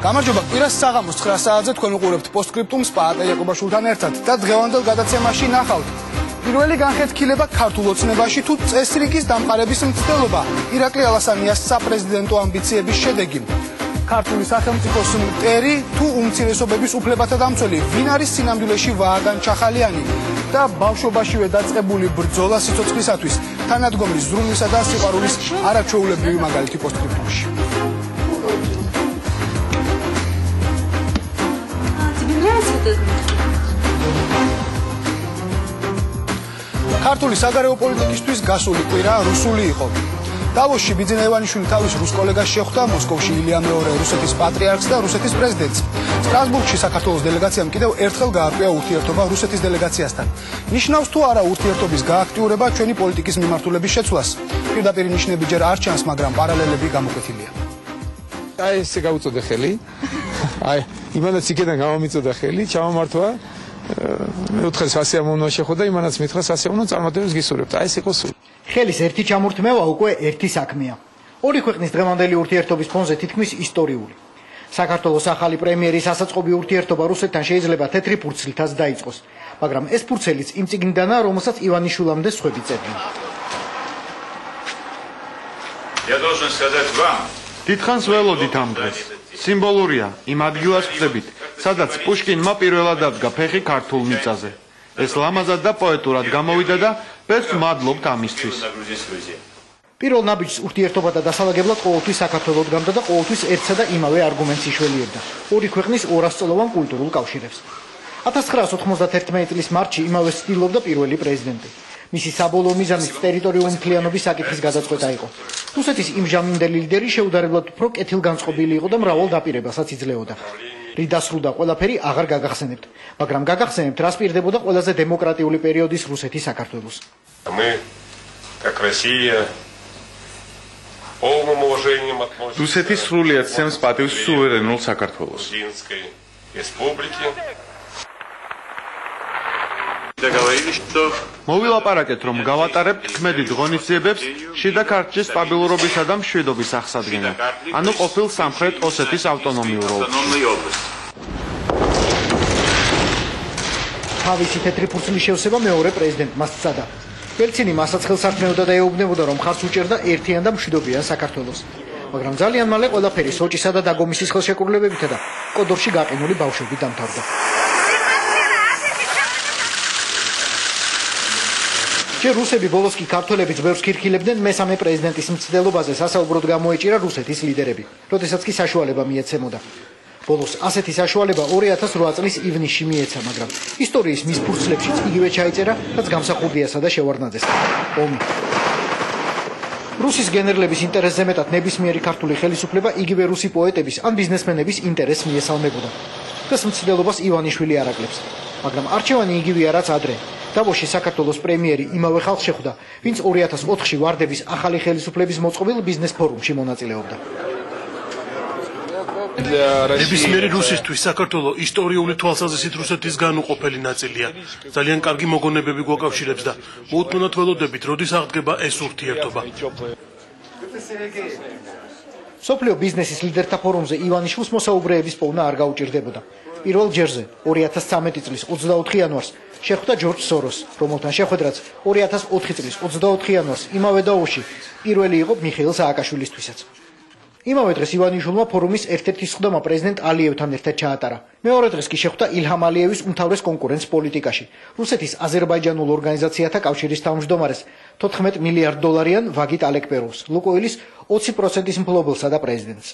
გამარჯობა, კვირას საღამოს 9 საათზე თქვენ უყურებთ პოსტსკრიპტუმს პაატე იაკობაშვილთან ერთად და დღევანდელ გადაცემაში ნახავთ. პირველი განხეთქილება ქართულ ოცნებაში თუ წესრიგის დამყარების მცდელობა, ირაკლი ალასანიას საპრეზიდენტო ამბიციების შედეგი. ქართული სახელმწიფოს მტერი თუ უმცირესობების უფლებათა დამცველი, ვინ არის სინამდვილეში ვააგან ჩახალიანი და ბავშვობაშივე დაწყებული ბრძოლა სიცოცხლისათვის, თანადგომის ზრუნვისა და სიყვარულის არაჩვეულებრივი მაგალითი პოსტსკრიპტუმში. ქართული საგარეო პოლიტიკისთვის გასული კვირა რუსული იყო. დავოსში ბიძინა ივანიშვილი თავის რუს კოლეგას შეხვდა, მოსკოვში ილია მეორე რუსეთის პატრიარქს და რუსეთის პრეზიდენტს. სტრასბურგში საქართველოს დელეგაციამ კიდევ ერთხელ გაარკვია ურთიერთობა რუსეთის დელეგაციასთან. ნიშნავს თუ არა ურთიერთობის გააქტიურება ჩვენი პოლიტიკის მიმართულების შეცვლას. პირდაპირ ნიშნები ჯერ არ ჩანს, მაგრამ პარალელები გამოკვეთილია. აი ესე გავუწოდე ხელი. აი იმანაც იქიდან გამომიწოდა ხელი, ჩამომართვა. მეოთხე სასიამოვნო შეხვდა, იმანაც მითხრა სასიამოვნო წარმატებებს გისურვებთ. აი ეს იყო სულ. ხელის ერთი ჩამორთმევა უკვე ერთი საქმეა. ორი ქვეყნის დღევანდელი ურთიერთობის ფონზე თითქმის ისტორიული. საქართველოს ახალი პრემიერის ასაწყობი ურთიერთობა რუსეთთან შეიძლება თეთრი ფურცლითაც დაიწყოს, მაგრამ ეს ფურცელიც იმ წიგნიდანაა, რომელსაც ივანიშვილამდე სხვები წერდნენ. Я должен сказать вам. დიდხანს ველოდით ამ დღეს. სიმბოლურია იმ ადგილას ხდებით, სადაც პუშკინმა პირველად დადგა ფეხი ქართულ მიწაზე. ეს ლამაზად და პოეტურად გამოვიდა და ბევრს მადლობთ ამისთვის. პირველ ნაბიჯს ურთიერთობათა დასალაგებლად ყოველთვის საქართველოს გამდა და ყოველთვის ერთსა და იმავე არგუმენტს იშველიერდა. ორი ქვეყნის ორასწლოვან კულტურულ კავშირებს. 1991 წლის მარტში იმავე ცდილობდა პირველი პრეზიდენტი. მისი საბოლოო მიზანი ტერიტორიული მთლიანობის საკითხის გადაწყვეტა იყო. რუსეთის იმჟამინდელი ლიდერი შეუდარებლად უფრო კეთილგანწყობილი იყო და მრავალ დაპირებასაც იძლეოდა. რით დასრულდა ყველაფერი აღარ გაგახსენებთ, მაგრამ გაგახსენებთ, რას პირდებოდა ყველაზე დემოკრატიული პერიოდის რუსეთი საქართველოს. რუსეთი სრულიად სცემს პატივს სუვერენულ საქართველოს. მოვილაპარაკეთ, რომ გავატარებთ ქმედით ღონისძიებებს შიდა ქართლის სტაბილურობისა და მშვიდობის აღსადგენად, ანუ ყოფილ სამხრეთ ოსეთის ავტონომიურ ოლქში. თავისი თეთრი ფურცლის შევსება მეორე პრეზიდენტმა სცადა. ელცინი მასაც ხელს არქმეოდა და ეუბნებოდა, რომ მხარს უჭერდა ერთიან და მშვიდობიან საქართველოს. მაგრამ ძალიან მალე ყველაფერი სოჭისა და დაგომისის ხელშეკრულებებითა და კოდორში გაყინული ბავშვებით დამთავრდა. ჯერ რუსები, ბოლოს კი ქართველები ძვერს ქირქილებდნენ მესამე პრეზიდენტის მცდელობაზე სასაუბროდ გამოეჭირა რუსეთის ლიდერები, როდესაც კი საშუალება მიეცემოდა. ბოლოს ასეთი საშუალება 2008 წლის ივნისში მიეცა, მაგრამ ისტორიის მის ფურცლებშიც იგივე ჩაიწერა, რაც გამსახურდიასა და შევარდნაძეს. ომი. რუსის გენერლების ინტერესზე მეტად ნებისმიერი ქართული ხელისუფლება იგივე რუსი პოეტების ან ბიზნესმენების ინტერესს მიესალმებოდა. დღეს მცდელობას ივანიშვილი არაკლებს, მაგრამ არჩევანი იგივეა, რაც ადრე. დავოში საქართველოს პრემიერი იმავე ხალხს შეხვდა, ვინც 2004-ში ვარდების ახალი ხელისუფლების მოწყობილ ბიზნეს ფორუმში მონაწილეობდა. ნებისმიერი რუსისთვის საქართველო ისტორიული თვალსაზრისით რუსეთისგან უყოფელი ნაწილია. ძალიან კარგი მოგონებები გვაკავშირებს და მოუთმენად ველოდებით, როდის აღდგება ეს ურთიერთობა. სოფლიო ბიზნესის ლიდერთა ფორუმზე ივანიშვილს მოსაუბრეების პოვნა არ გაუჭირდებოდა. პირველ ჯერზე 2013 წლის 24 იანვარს შეხვდა ჯორჯ სოროს, რომელთან შეხვედრაც 2004 წლის 24 იანვარს იმავე დავოში პირველი იყო მიხეილ სააკაშვილისთვისაც. იმავე დღეს ივანიშვილმა ფორუმის ერთ-ერთი სხდომა პრეზიდენტ ალიევთან ერთად ჩაატარა. მეორე დღეს კი შეხვდა ილჰამ ალიევის უმთავრეს კონკურენტს პოლიტიკაში, რუსეთის აზერბაიჯანულ ორგანიზაციათა კავშირის თავმჯდომარეს 14 მილიარდ დოლარიან ვაგით ალეკპეროვს, ლუკოილის 20%-ის მფლობელსა და პრეზიდენტს.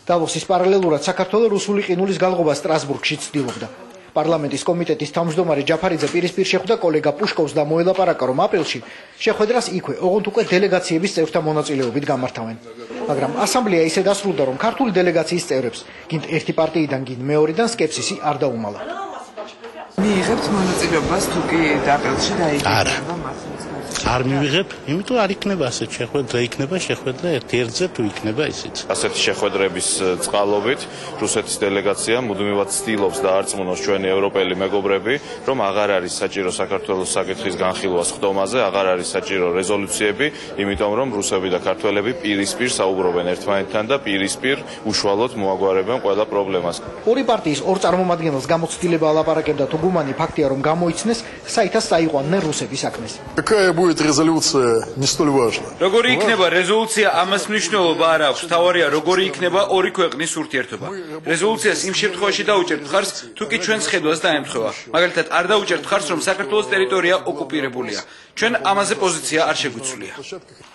დავოსის პარალელურად საქართველოს რუსული ყინულის გალღობა სტრასბურგში ცდილობდა. პარლამენტის კომიტეტის თავმჯდომარე ჯაფარიძე პირისპირ შეხვდა კოლეგა პუშკოვს და მოელაპარაკა, რომ აპრილში შეხვედრას იქვე, ოღონდ უკვე დელეგაციების წევრთა მონაწილეობით გამართავენ. მაგრამ ასამბლეა ისე დასრულდა, რომ ქართული დელეგაციის წევრებს, გინდ ერთი პარტიიდან, გინდ მეორედან სკეპსისი არ დაუმალა. მიიღებთ მონაწილეობას თუ კი აპრილში დაიწყება არ მივიღებ, იმიტომ არ იქნება ასეთ შეხვედრა, იქნება შეხვედრა ერთ-ერთზე თუ იქნება ისიც. ასეთი შეხვედრების წყალობით რუსეთის დელეგაცია მუდმივად ცდილობს დაარწმუნოს ჩვენი ევროპელი მეგობრები, რომ აღარ არის საჭირო საქართველოს საკითხის განხილვა სხდომაზე, აღარ არის საჭირო რეზოლუციები, იმიტომ რომ რუსები და ქართველები პირისპირ საუბრობენ ერთმანეთთან და პირისპირ უშუალოდ მოაგვარებენ ყველა პრობლემას. ორი პარტიის ორ წარმომადგენელს გამოცდილება ალაპარაკებდა თუ გუმანი ფაქტია რომ გამოიცნეს საითას წაიყვანდნენ რუსების საქმეს. Какая будет резолюция, не столь важно. როგორი იქნება რეზოლუცია, ამას მნიშვნელობა არ აქვს. თავარია როგორი იქნება ორი ქვეყნის ურთიერთობა. რეზოლუციას იმ შემთხვევაში დაუჭერთ მხარს, თუ კი ჩვენს ხედვას დაემთხვევა. მაგალითად, არ დაუჭერთ მხარს, რომ საქართველოს ტერიტორია ოკუპირებულია. ჩვენ ამაზე პოზიცია არ შეგვიცვლია.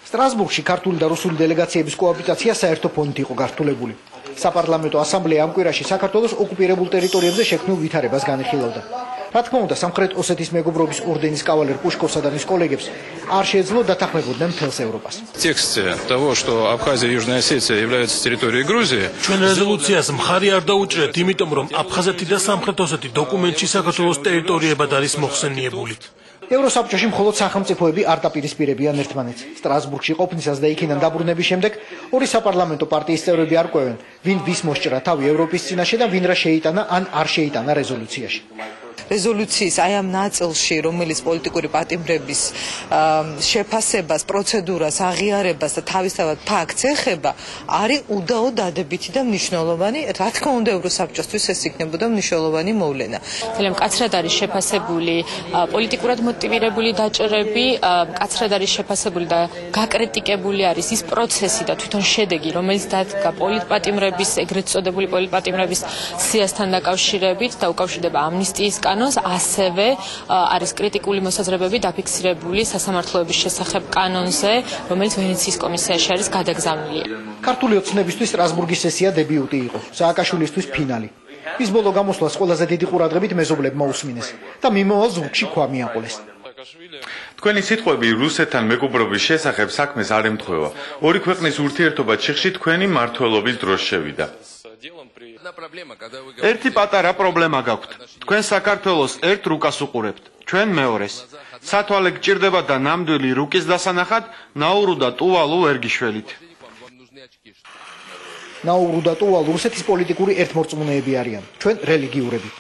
სტრასბურგში ქართული და რუსული დელეგაციების კოაბიტაცია საერთო ფონით იყო გართულებული. საპარლამენტო ასამბლეა ამ კვირაში საქართველოს ოკუპირებულ ტერიტორიებზე შექმნილ ვითარებას განიხილავდა. რა თქმა უნდა, სამხრეთ ოსეთის მეგობრობის ორდენის კავალერ პუშკოვსა და მის კოლეგებს არ შეეძლო დათანხმებოდნენ მთელს ევროპას. В тексте того, что Абхазия и Южная Осетия являются территорией Грузии, ჩვენ რეზოლუციას მხარი არ დაუჭერთ, იმიტომ რომ აფხაზეთი და სამხრეთ ოსეთი დოკუმენტში საქართველოს ტერიტორიებად არის მოხსენიებული. ევროსაბჭოში მხოლოდ სახელმწიფოები არ დაპირისპირებიან ერთმანეთს. სტრასბურგში ყოფნისას და იქიდან დაბრუნების შემდეგ ორი საპარლამენტო პარტიის წევრები არ ყვევენ, ვინ ვის მოსჭრა თავი ევროპის წინაშე და ვინ რა შეიტანა ან არ შეიტანა რეზოლუციაში. რეზოლუციის აი ამ ნაწილში, რომელიც პოლიტიკური პატიმრების შეფასებას, პროცედურას, აღიარებას და თავისთავად ფაქტს ეხება, არის უდაოდ დადებითი და მნიშვნელოვანი. რა თქმა უნდა, ევროსაბჭოსთვის ეს იქნებოდა მნიშვნელოვანი მოვლენა. ძალიან მკაცრად არის შეფასებული პოლიტიკურად მოტივირებული დაჭრები, მკაცრად არის შეფასებული და გაკრიტიკებული არის ის პროცესი და თვითონ შედეგი, რომელიც დადგა პოლიტპატიმრების, ეგრეთ წოდებული პოლიტპატიმრების სიასთან დაკავშირებით და უკავშირდება ამნისტიის ასევე არის კრიტიკული მოსაზრებები დაფიქსირებული სასამართლოების შესახებ კანონზე, რომელიც ვენეციის კომისიაში არის გადაგზავნილი. ქართული ოცნებისთვის სტრასბურგის სესია დებიუტი იყო, სააკაშვილისთვის ფინალი. ის ბოლო გამოსვლას ყველაზე დიდი ყურადღებით მეზობლებმა უსმინეს და მიმავალ ზურგში ქვა მიაყოლეს. თქვენი სიტყვები რუსეთთან მეგობრობის შესახებ საქმეს არ ემთხვევა. ორი ქვეყნის ურთიერთობა ჩიხში თქვენი მმართველობის დროს შევიდა. ერთი პატარა პრობლემა გაქვთ. თქვენ საქართველოს ერთ რუკას უყურებთ, ჩვენ მეორეს. სათვალე გჭირდება და ნამდვილი რუკის დასანახად ნაურუ და ტუვალუ ვერ გიშველით. ნაურუ და ტუვალუ რუსეთის პოლიტიკური ერთმორწმუნეები არიან, ჩვენ რელიგიურები.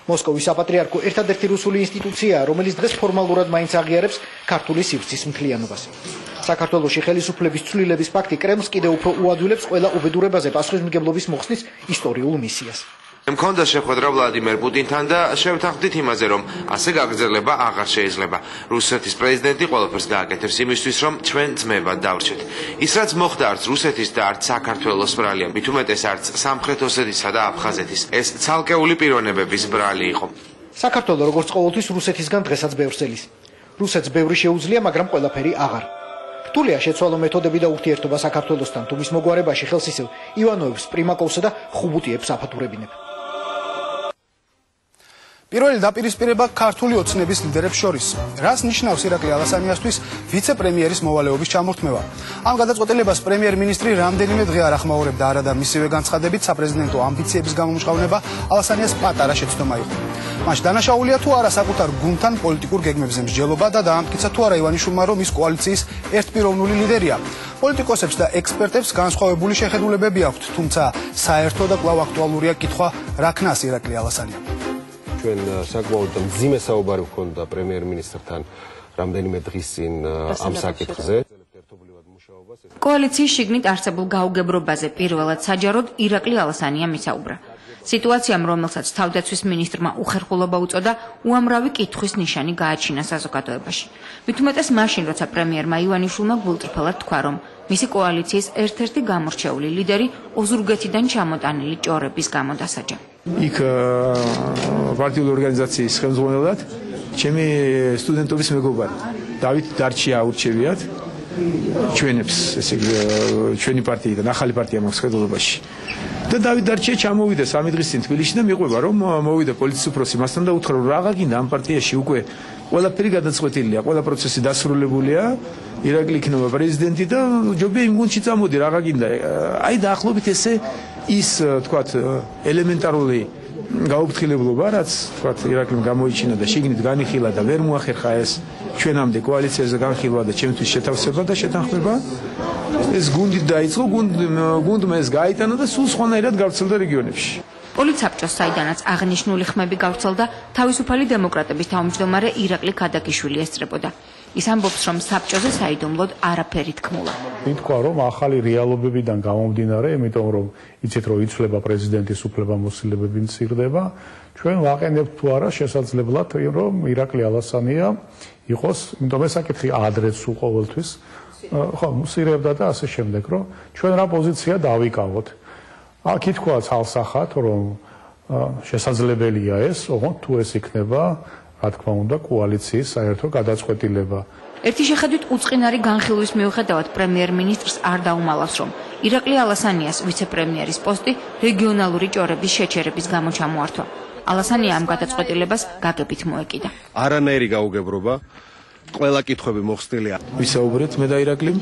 მოსკოვის საპატრიარქო ერთადერთი რუსული ინსტიტუციაა, რომელიც დღეს ფორმალურად მაინც აღიარებს ქართული სივრცის მთლიანობას. საქართველოში ხელისუფლების ცვლილების ფაქტი კრემლს კიდევ უფრო უადვილებს ყველა უბედურებაზე პასუხისმგებლობის მოხსნის ისტორიულ მისიას. მქონდა შეხვედრა ვლადიმერ პუტინთან და შევთანხმდით იმაზე, რომ ასე გაგრძელება აღარ შეიძლება. რუსეთის პრეზიდენტი ყველაფერს გააკეთებს იმისთვის, რომ ჩვენ ძმებად დავრჩეთ. ის რაც მოხდა არც რუსეთის და არც საქართველოს ბრალია, მით უმეტეს არც სამხრეთ ოსეთისა და აფხაზეთის. ეს ცალკეული პიროვნებების ბრალი იყო. საქართველო როგორც ყოველთვის რუსეთისგან დღესაც ბევრს ელის. რუსეთს ბევრი შეუძლია, მაგრამ ყველაფერი აღარ. რთულია შეცვალო მეთოდები და ურთიერთობა საქართველოსთან, თუ მის მოგვარებაში ხელს ისევ ივანოვებს, პრიმაკოვსა და ხუბუტიებს აფათურებინებ. პირველი დაპირისპირება ქართული ოცნების ლიდერებს შორის. რას ნიშნავს ირაკლი ალასანიასთვის ვიცე-პრემიერის მოვალეობის ჩამორთმევა? ამ გადაწყვეტილებას პრემიერ-მინისტრი რამდენიმე დღე არ ახმაურებდა, არადა მისივე განცხადებით საპრეზიდენტო ამბიციების გამომჟღავნება ალასანიას პატარა შეცდომა იყო. მაშ დანაშაულია თუ არა საკუთარ გუნდთან პოლიტიკურ გეგმებზე მსჯელობა და დაამტკიცა თუ არა ივანიშვილმა, რომ ის კოალიციის ერთპიროვნული ლიდერია. პოლიტიკოსებს და ექსპერტებს განსხვავებული შეხედულებები აქვთ, თუმცა საერთო და კვლავ აქტუალურია კითხვა, რა ქნას ირაკლი ალასანია. ჩვენ საკმაოდ მძიმე საუბარი ვქონდა პრემიერ-მინისტრთან რამდენიმე დღის წინ ამ საკითხზე. კოალიციის შიგნით არსებულ გაუგებრობაზე პირველად საჯაროდ ირაკლი ალასანიამ ისაუბრა. სიტუაციამ, რომელსაც თავდაცვის მინისტრმა უხერხულობა უწოდა, უამრავი კითხვის ნიშანი გააჩინა საზოგადოებაში. მით უმეტეს მაშინ, როცა პრემიერმა ივანიშვილმა გულწრფელად თქვა, რომ მისი კოალიციის ერთ-ერთი გამორჩეული ლიდერი ოზურგეთიდან ჩამოტანილი ჭორების გამო დასაჯა. იქ პარტიული ორგანიზაციის ხელმძღვანელად ჩემი სტუდენტობის მეგობარი დავით დარჩია ურჩევიათ ჩვენებს, ესე იგი ჩვენი პარტიიდან, ახალი პარტია მაქვს ხელმძღვანელობაში. და დავით დარჩია ჩამოვიდა 3 დღის წინ თბილისში და მიყვება, რომ მოვიდა პოლიციის უფროსი მასთან და უთხრა, რომ რაღა გინდა ამ პარტიაში უკვე ყველაფერი გადაწყვეტილია, ყველა პროცესი დასრულებულია, ირაკლი იქნება პრეზიდენტი და ჯობია იმ გუნდში წამოდი, რაღა გინდა. აი დაახლოებით ესე ის, თქვათ, ელემენტარული გაუფრთხილებლობა, რაც თქვა ირაკლიმ გამოიჩინა და შიგნით განიხილა და ვერ მოახერხა ეს ჩვენამდე კოალიციაზე განხილვა და ჩემთვის შეთავსება და შეთანხმება. ეს გუნდით დაიწყო, გუნდმა ეს გაიტანა და სულ სხვანაირად გავრცელდა რეგიონებში. პოლიცსაბჭოს საიდანაც აღნიშნული ხმები გავრცელდა თავისუფალი დემოკრატების თავმჯდომარე ირაკლი ქადაგიშვილი ესწრებოდა. ის ამბობს, რომ საბჭოზე საიდუმლოდ არაფერი თქმულა. ითქვა, რომ ახალი რეალობებიდან გამომდინარე, იმიტომ რომ იცით, რომ იცვლება პრეზიდენტის უფლებამოსილებები მცირდება, ჩვენ ვაყენებთ თუ არა შესაძლებლად, რომ ირაკლი ალასანია იყოს, იმიტომ ეს საკითხი ადრეც უყოველთვის, ხო, მუსირებდა და ასე შემდეგ, რომ ჩვენ რა პოზიცია დავიკავოთ. აქ ითქვა ცალსახად, რომ შესაძლებელია ეს, ოღონდ თუ ეს იქნება, რა თქმა უნდა, კოალიციის საერთო გადაწყვეტილება. ერთი შეხედვით უწყინარი განხილვის მიუხედავად პრემიერ-მინისტრს არ დაუმალავს, რომ ირაკლი ალასანიას ვიცე-პრემიერის პოსტი რეგიონალური ჭორების შეჩერების გამო ჩამოართვა. ალასანია ამ გადაწყვეტილებას გაგებით მოეკიდა. არანაირი გაუგებრობა, ყველა კითხვები მოხსნილია. ვისაუბრეთ მე და ირაკლიმ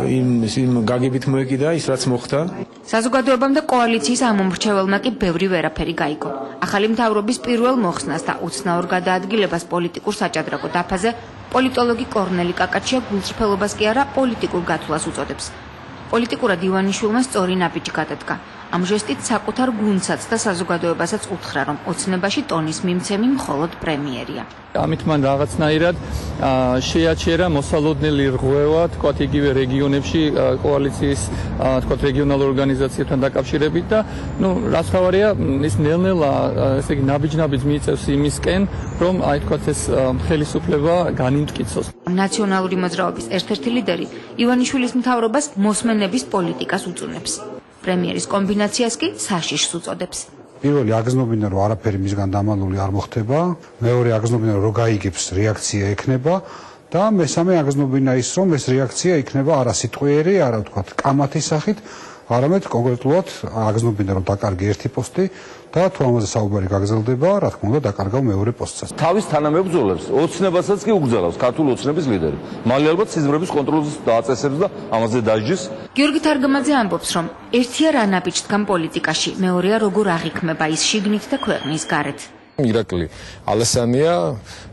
იმ გაგებით მოეკიდა ის რაც მოხდა. საზოგადოებამ და კოალიციის ამომრჩეველმა კი ბევრი ვერაფერი გაიგო. ახალი მთავრობის პირველ მოხსნას და უცნაურ გადაადგილებას პოლიტიკურ საჭადრაკო დაფაზე პოლიტოლოგი კორნელი კაკაჩია გულწრფელობას კი არა პოლიტიკურ გათვლას უწოდებს. პოლიტიკურად ივანიშვილმა სწორი ნაბიჯი გადადგა. ამ ჟესტით საკუთარ გუნდსაც და საზოგადოებასაც უთხრა, რომ ოცნებაში ტონის მიმცემი მხოლოდ პრემიერია. ამით მან რაღაცნაირად შეაჩერა მოსალოდნელი რღვევა, თქვათ იგივე რეგიონებში კოალიციის, თქვათ რეგიონალურ ორგანიზაციებთან დაკავშირებით და რაც თავარია, ის ნელ-ნელა, ესე იგი ნაბიჯ-ნაბიჯ მიიწევს იმისკენ, რომ აი თქვათ ეს ხელისუფლება განიმტკიცოს. ნაციონალური მოძრაობის ერთ-ერთი ლიდერი ივანიშვილის მთავრობას მოსმენების პოლიტიკას უწუნებს. პრემიერის კომბინაციას კი საშიშს უწოდებს. პირველი აგზნობინა, რომ არაფერი მისგან დამალული არ მოხდება, მეორე აგზნობინა, რომ გაიგებს რეაქცია ექნება და მესამე აგზნობინა ის, რომ ეს რეაქცია იქნება არა სიტყვიერი, არა ვთქვათ, კამათის სახით, არამედ კონკრეტულად აგზნობინა, რომ დაკარგი ერთი პოსტი და თუ ამაზე საუბარი გაგრძელდება, რა თქმა უნდა, დაკარგავ მეორე პოსტსაც. თავის თანამებრძოლებს ოცნებასაც კი უგზავნოს ქართული ოცნების ლიდერი. მალე ალბათ სიზმრების კონტროლს დააწესებს და ამაზე დაჯის. გიორგი თარგმაძე ამბობს, რომ ერთია რა ნაბიჯს დგამ პოლიტიკაში, მეორეა როგორ აღიქმება ის შიგნით და ქვეყნის გარეთ. ირაკლი ალასანია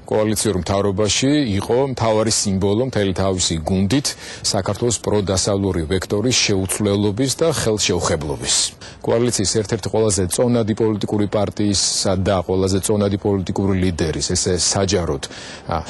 კოალიციურ მთავრობაში იყო მთავარი სიმბოლო მთელი თავისი გუნდით საქართველოს პროდასავლური ვექტორის შეუცვლელობის და ხელშეუხებლობის. კოალიციის ერთ-ერთი ყველაზე წონადი პოლიტიკური პარტიისა და ყველაზე წონადი პოლიტიკური ლიდერის ესე საჯაროდ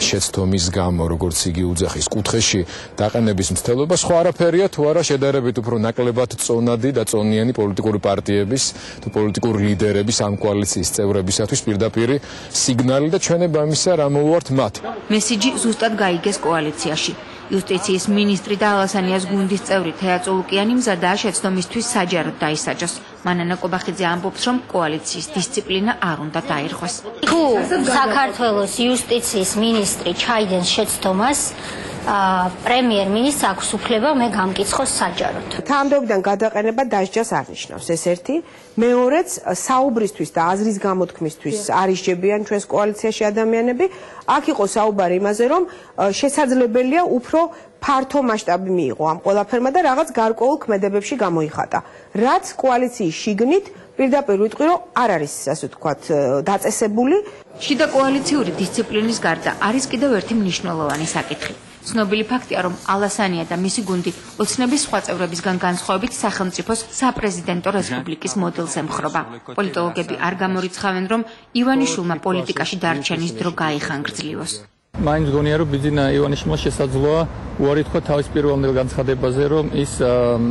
შეცდომის გამო, როგორც იგი უძახის კუთხეში დაყენების მცდელობა სხვა არაფერია თუ არა შედარებით უფრო ნაკლებად წონადი და წონიანი პოლიტიკური პარტიების თუ პოლიტიკური ლიდერების ამ კოალიციის წევრებისათვის პირდაპირი სიგნალი და ჩვენება იმისა რა მოვუართ მათ. მესიჯი ზუსტად გაიგეს კოალიციაში. იუსტიციის მინისტრი და ალასანიას გუნდის წევრი თეა წულუკიანი მზადაა შეცდომისთვის საჯაროდ დაისაჯოს. მანანა კობახიძე ამბობს, რომ კოალიციის დისციპლინა არ უნდა დაერხვას. თუ საქართველოს იუსტიციის მინისტრი ჩაიდენს შეცდომას, პრემიერ-მინისტრს აქვს უფლება მე გამკითხოს საჯაროდ. თანამდებობიდან გადაყენება დასჯას არნიშნავს. ეს ერთი, მეორეც საუბრისთვის და აზრის გამოთქმისთვის არის ჯებიან ჩვენს კოალიციაში ადამიანები. აქ იყო საუბარი იმაზე, რომ შესაძლებელია უფრო ფართო მასშტაბი მიიღო ამ ყველაფერმა და რაღაც გარკვეულ ქმედებებში გამოიხატა. რაც კოალიციის შიგნით პირდაპირ ვიტყვი, რომ არ არის, ასე ვთქვათ, დაწესებული. შიდა კოალიციური დისციპლინის გარდა არის კიდევ ერთი მნიშვნელოვანი საკითხი. ცნობილი ფაქტია, რომ ალასანია და მისი გუნდი ოცნების სხვა წევრებისგან განსხვავებით სახელმწიფოს საპრეზიდენტო რესპუბლიკის მოდელს ემხრობა. პოლიტოლოგები არ გამორიცხავენ, რომ ივანიშვილმა პოლიტიკაში დარჩენის დრო გაიხანგრძლიოს. მაინც გონია, რომ ბიძინა ივანიშვილმა შესაძლოა უარი თქვა თავის პირველ განცხადებაზე, რომ ის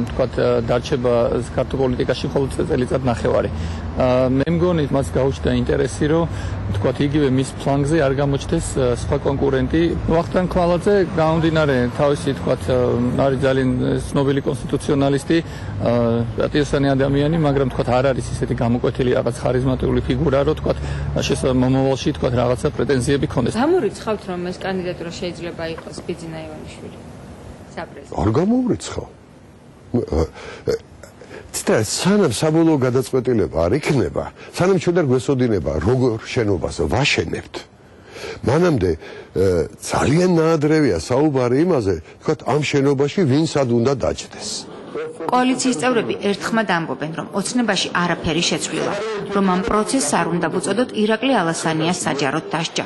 თქვა დარჩება ქართულ პოლიტიკაში მხოლოდ წელიწად ნახევარი. მე მგონი მას გაუჩნდა ინტერესი, რომ თქვა იგივე მის ფლანგზე არ გამოჩნდეს სხვა კონკურენტი. ვახტანგ ხვალაძე გამომდინარე თავისი თქვა არის ძალიან ცნობილი კონსტიტუციონალისტი, პატიოსანი ადამიანი, მაგრამ თქვა არ არის ისეთი გამოკვეთილი რაღაც ხარიზმატული ფიგურა, რომ თქვა მომავალში თქვა რაღაცა პრეტენზიები ქონდეს. გამორიცხავთ, რომ ეს კანდიდატურა შეიძლება იყოს ბიძინა ივანიშვილი საპრეზიდენტო. არ გამოვრიცხავ. სანამ საბოლოო გადაწყვეტილება არ იქნება, სანამ ჩვენ არ გვესოდინება როგორ შენობას ვაშენებთ, მანამდე ძალიან ნაადრევია საუბარი იმაზე, თქვათ ამ შენობაში ვინ სად უნდა დაჯდეს. კოალიციის წევრები ერთხმად ამბობენ, რომ ოცნებაში არაფერი შეცვლილა, რომ ამ პროცესს არ უნდა ვუწოდოთ ირაკლი ალასანიას საჯაროდ დასჯა.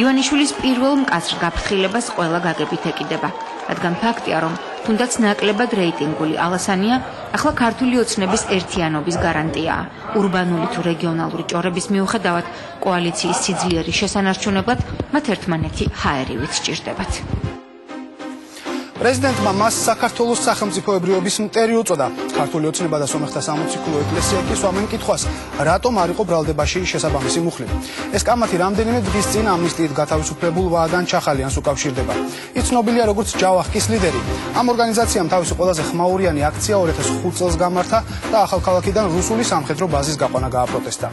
ივანიშვილის პირველ მკაცრ გაფრთხილებას ყველა გაგებით ეკიდება, რადგან ფაქტია, რომ თუნდაც ნაკლებად რეიტინგული ალასანია ახლა ქართული ოცნების ერთიანობის გარანტიაა. ურბანული თუ რეგიონალური ჭორების მიუხედავად კოალიციის სიძლიერის შესანარჩუნებლად მათ ერთმანეთი ჰაერივით სჭირდებათ. პრეზიდენტმა მას საქართველოს სახელმწიფოებრიობის მტერი უწოდა. ქართული ოცნება და სომეხთა სამოციქულო ეკლესია კი სვამენ კითხვას, რატომ არ იყო ბრალდებაში შესაბამისი მუხლი. ეს კამათი რამდენიმე დღის წინ ამნისტიით გათავისუფლებულ ვააგან ჩახალიანს უკავშირდება. ის ცნობილია როგორც ჯავახკის ლიდერი. ამ ორგანიზაციამ თავისი ყველაზე ხმაურიანი აქცია 2005 წელს გამართა და ახალქალაქიდან რუსული სამხედრო ბაზის გაყვანა გააპროტესტა.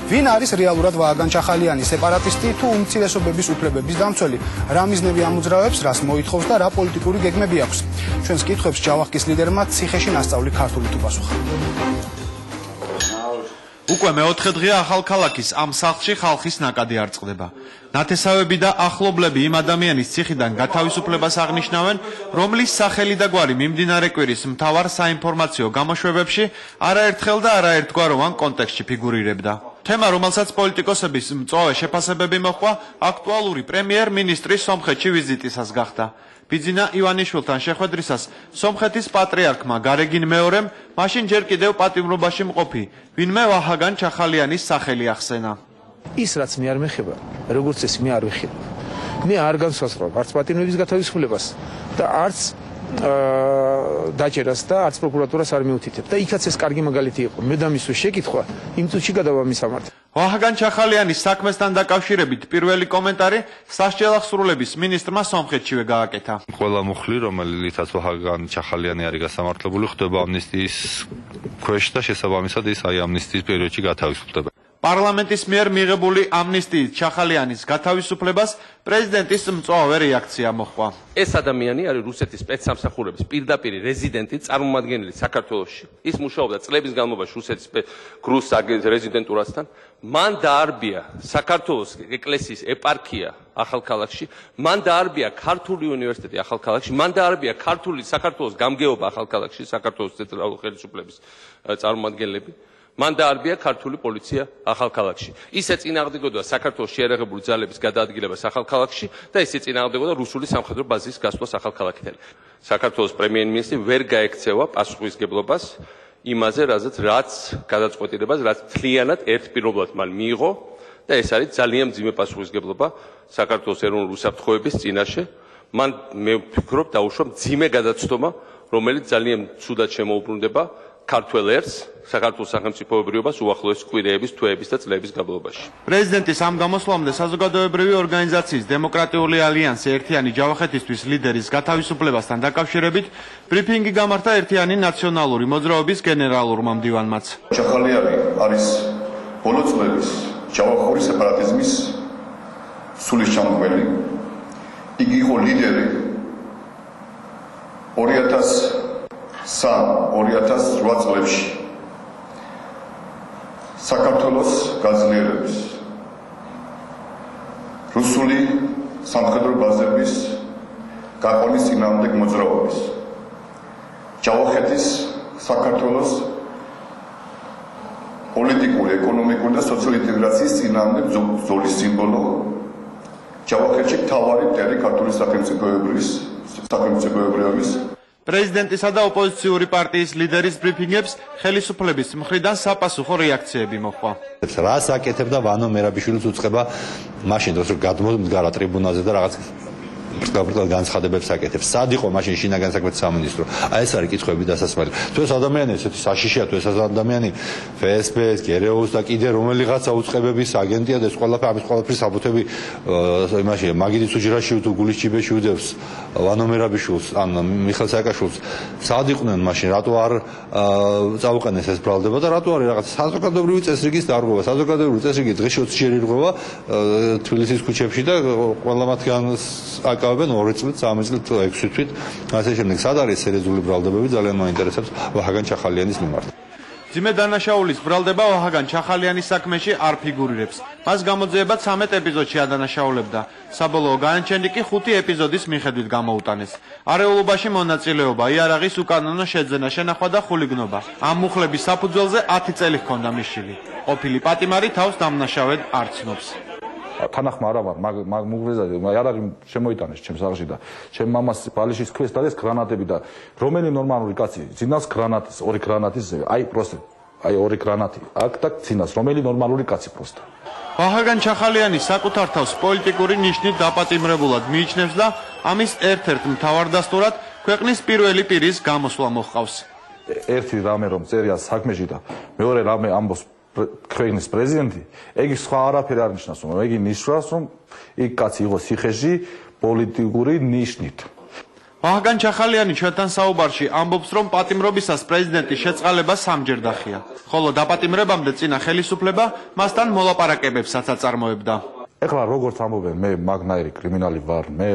ვინ არის რეალურად ვააგან ჩახალიანი, სეპარატისტი თუ უმცირესობების უფლებების დამცველი? რა მიზნები ამოძრავებს, რას მოითხოვს და რა პოლიტიკური გეგმები აქვს? ჩვენს კითხვებს ჯავახკის ლიდერმა ციხეში ნასწავლი ქართულით უპასუხა. უკვე მეოთხე დღეა ახალქალაქის ამ სახლში ხალხის ნაკადი არ წყდება. ნათესავები და ახლობლები იმ ადამიანის ციხიდან გათავისუფლებას აღნიშნავენ, რომლის სახელი და გვარი მიმდინარე კვირის მთავარ საინფორმაციო გამოშვებებში არაერთხელ და არაერთგვაროვან კონტექსტში ფიგურირებდა. თემა, რომელსაც პოლიტიკოსების მწვავე შეფასებები მოჰყვა, აქტუალური პრემიერ-მინისტრის სომხეთში ვიზიტისას გახდა. ბიძინა ივანიშვილთან შეხვედრისას სომხეთის პატრიარქმა გარეგინ მეორემ მაშინ ჯერ კიდევ პატიმრობაში მყოფი ვინმე ვაჰაგან ჩახალიანის სახელი ახსენა. ის რაც მე არ მეხება, როგორც ეს მე არ ვიხილ. მე არ განსაზღვრავ არც პატიმრების გათავისუფლებას და არც დაჭერას და არც პროკურატურას არ მიუთითებ. და იქაც ეს კარგი მაგალითი იყო. მე და მისვე შეკითხვა იმ წუთში გადავა მისამართი. ვაჰაგან ჩახალიანის საქმესთან დაკავშირებით პირველი კომენტარი სასჯელახსრულების მინისტრმა სომხეთშივე გააკეთა. ყველა მუხლი, რომელიცაც ვაჰაგან ჩახალიანი არის გასამართლებული, ხდება ამნისტიის ქვეშ და შესაბამისად ის აი ამნისტიის პერიოდში გათავისუფლდება. პარლამენტის მიერ მიღებული ამნისტიით ჩახალიანის გათავისუფლებას პრეზიდენტის მწვავე რეაქცია მოჰყვა. ეს ადამიანი არის რუსეთის სპეცსამსახურების პირდაპირ რეზიდენტი, წარმომადგენელი საქართველოში. ის მუშაობდა წლების განმავლობაში რუსეთის გრუს რეზიდენტურასთან. მან დაარბია საქართველოს ეკლესიის ეპარქია ახალქალაქში, მან დაარბია ქართული უნივერსიტეტი ახალქალაქში, მან დაარბია ქართული საქართველოს გამგეობა ახალქალაქში, საქართველოს ცენტრალური ხელისუფლების წარმომადგენლები. მან დაარბია ქართული პოლიცია ახალქალაქში. ისე წინააღმდეგებდა საქართველოს შეიარაღებული ძალების გადაადგილებას ახალქალაქში და ისე წინააღმდეგებდა რუსული სამხედრო ბაზის გასვლას ახალქალაქიდან. საქართველოს პრემიერ-მინისტრი ვერ გაექცევა პასუხისგებლობას იმაზე, რაც გადაწყვეტილებას, რაც მთლიანად ერთპირობლად მან მიიღო და ეს არის ძალიან მძიმე პასუხისგებლობა საქართველოს ეროვნული უსაფრთხოების წინაშე. მან მე ვფიქრობ დაუშვა მძიმე გადაცდომა, რომელიც ძალიან ცუდად შემოუბრუნდება ქართველ ერს, საქართველოს სახელმწიფოებრიობას უახლოეს კვირეების, თვეების და წლების განმავლობაში. პრეზიდენტის ამ გამოსვლამდე საზოგადოებრივი ორგანიზაციის დემოკრატიული ალიანსი ერთიანი ჯავახეთისთვის ლიდერის გათავისუფლებასთან დაკავშირებით ბრიფინგი გამართა ერთიანი ნაციონალური მოძრაობის გენერალურმა მდივანმაც. ჩახალიანი არის ბოლო წლების ჯავახური სეპარატიზმის სულისჩამდგმელი. იგი იყო ლიდერი 2003-2008 წლებში საქართველოს გაძლიერების, რუსული სამხედრო ბაზების გაყვანის წინააღმდეგ მოძრაობის, ჯავახეთის საქართველოს პოლიტიკური, ეკონომიკური და სოციალური ინტეგრაციის წინააღმდეგ ბრძოლის სიმბოლო, ჯავახეთში მთავარი მტერი ქართული სახელმწიფოებრიობის პრეზიდენტისა და ოპოზიციური პარტიის ლიდერის ბრიფინგებს ხელისუფლების მხრიდან sapasukho რეაქციები მოჰყვა. რას აკეთებდა ვანო მერაბიშვილის უწყება მაშინ დროს რომ გადმოდგარა ტრიბუნალზე და რაღაც პროტოკოლ განცხადებებს აკეთებს. სად იყო მაშინ შინაგან საქმეთა სამინისტრო? აი ეს არის კითხვები დასასმელი. თუ ეს ადამიანი ესეთი საშიშია, თუ ეს ადამიანი FSB-ს, GRU-ს და კიდე რომელიღაცა უწყებების აგენტია და ეს ყველაფერი ამის ყველაფრის საბუთები იმაში მაგიდის უჯრაში თუ გულის ჩიბეში უდევს ვანო მერაბიშვილს ან მიხეილ სააკაშვილს. სად იყვნენ მაშინ? რატო არ წაუყენეს ეს ბრალდება და რატო არის რაღაც საზოგადოებრივი წესრიგის დარღვევა? საზოგადოებრივი წესრიგი დღეში 20 ჯერ ირღვევა თბილისის ქუჩებში და ყველა მათგანს აკავებენ 2 წლით, 3 წლით, 6 თვით. ასე შემდეგ. სად არის სერიოზული ბრალდებები? ძალიან მაინტერესებს ვაჰაგან ჩახალიანის მიმართ. ძიმე დანაშაულის ბრალდება ვაჰაგან ჩახალიანის საქმეში არ ფიგურირებს. მას გამოძიება 13 ეპიზოდში ადანაშაულებდა. საბოლოო განაჩენი კი 5 ეპიზოდის მიხედვით გამოუტანეს. არეულობაში მონაწილეობა, იარაღის უკანონო შეძენა, შენახვა და ხულიგნობა. ამ მუხლების საფუძველზე 10 წელი ჰქონდა მისშილი. ყოფილი პატიმარი თავს დამნაშავედ არ ცნობს. თანახმა არა ვარ, მაგ მუღლეზაზე იარაღი შემოიტანეს ჩემს სახლში და ჩემ მამას ბალიშის ქვეშ დადეს გრანატები და რომელი ნორმალური კაცი ძინავს გრანატის, ორი გრანატის, აი ორი გრანატი აქ და ძინავს რომელი ნორმალური კაცი პროსტა. ვაჰაგან ჩახალიანი საკუთარ თავს პოლიტიკური ნიშნით დაპატიმრებულად მიიჩნევს და ამის ერთ-ერთ მთავარ დასტურად ქვეყნის პირველი პირის გამოსვლა მოჰყავს. ერთი რამე რომ წერია საქმეში და მეორე რამე ამბობს ქვეყნის პრეზიდენტი, ეგ სხვა არაფერი არ ნიშნავს, რომ ეგ ნიშნავს, რომ იქ კაცი იყო ციხეში პოლიტიკური ნიშნით. ვაჰაგან ჩახალიანი ჩვენთან საუბარში ამბობს, რომ პატიმრობისას პრეზიდენტის შეწყალება სამჯერ დახია, ხოლო დაპატიმრებამდე წინა ხელისუფლება მასთან მოლაპარაკებებსაც აწარმოებდა. ეხლა როგორც ამბობენ, მე მაგნაირი კრიმინალი ვარ, მე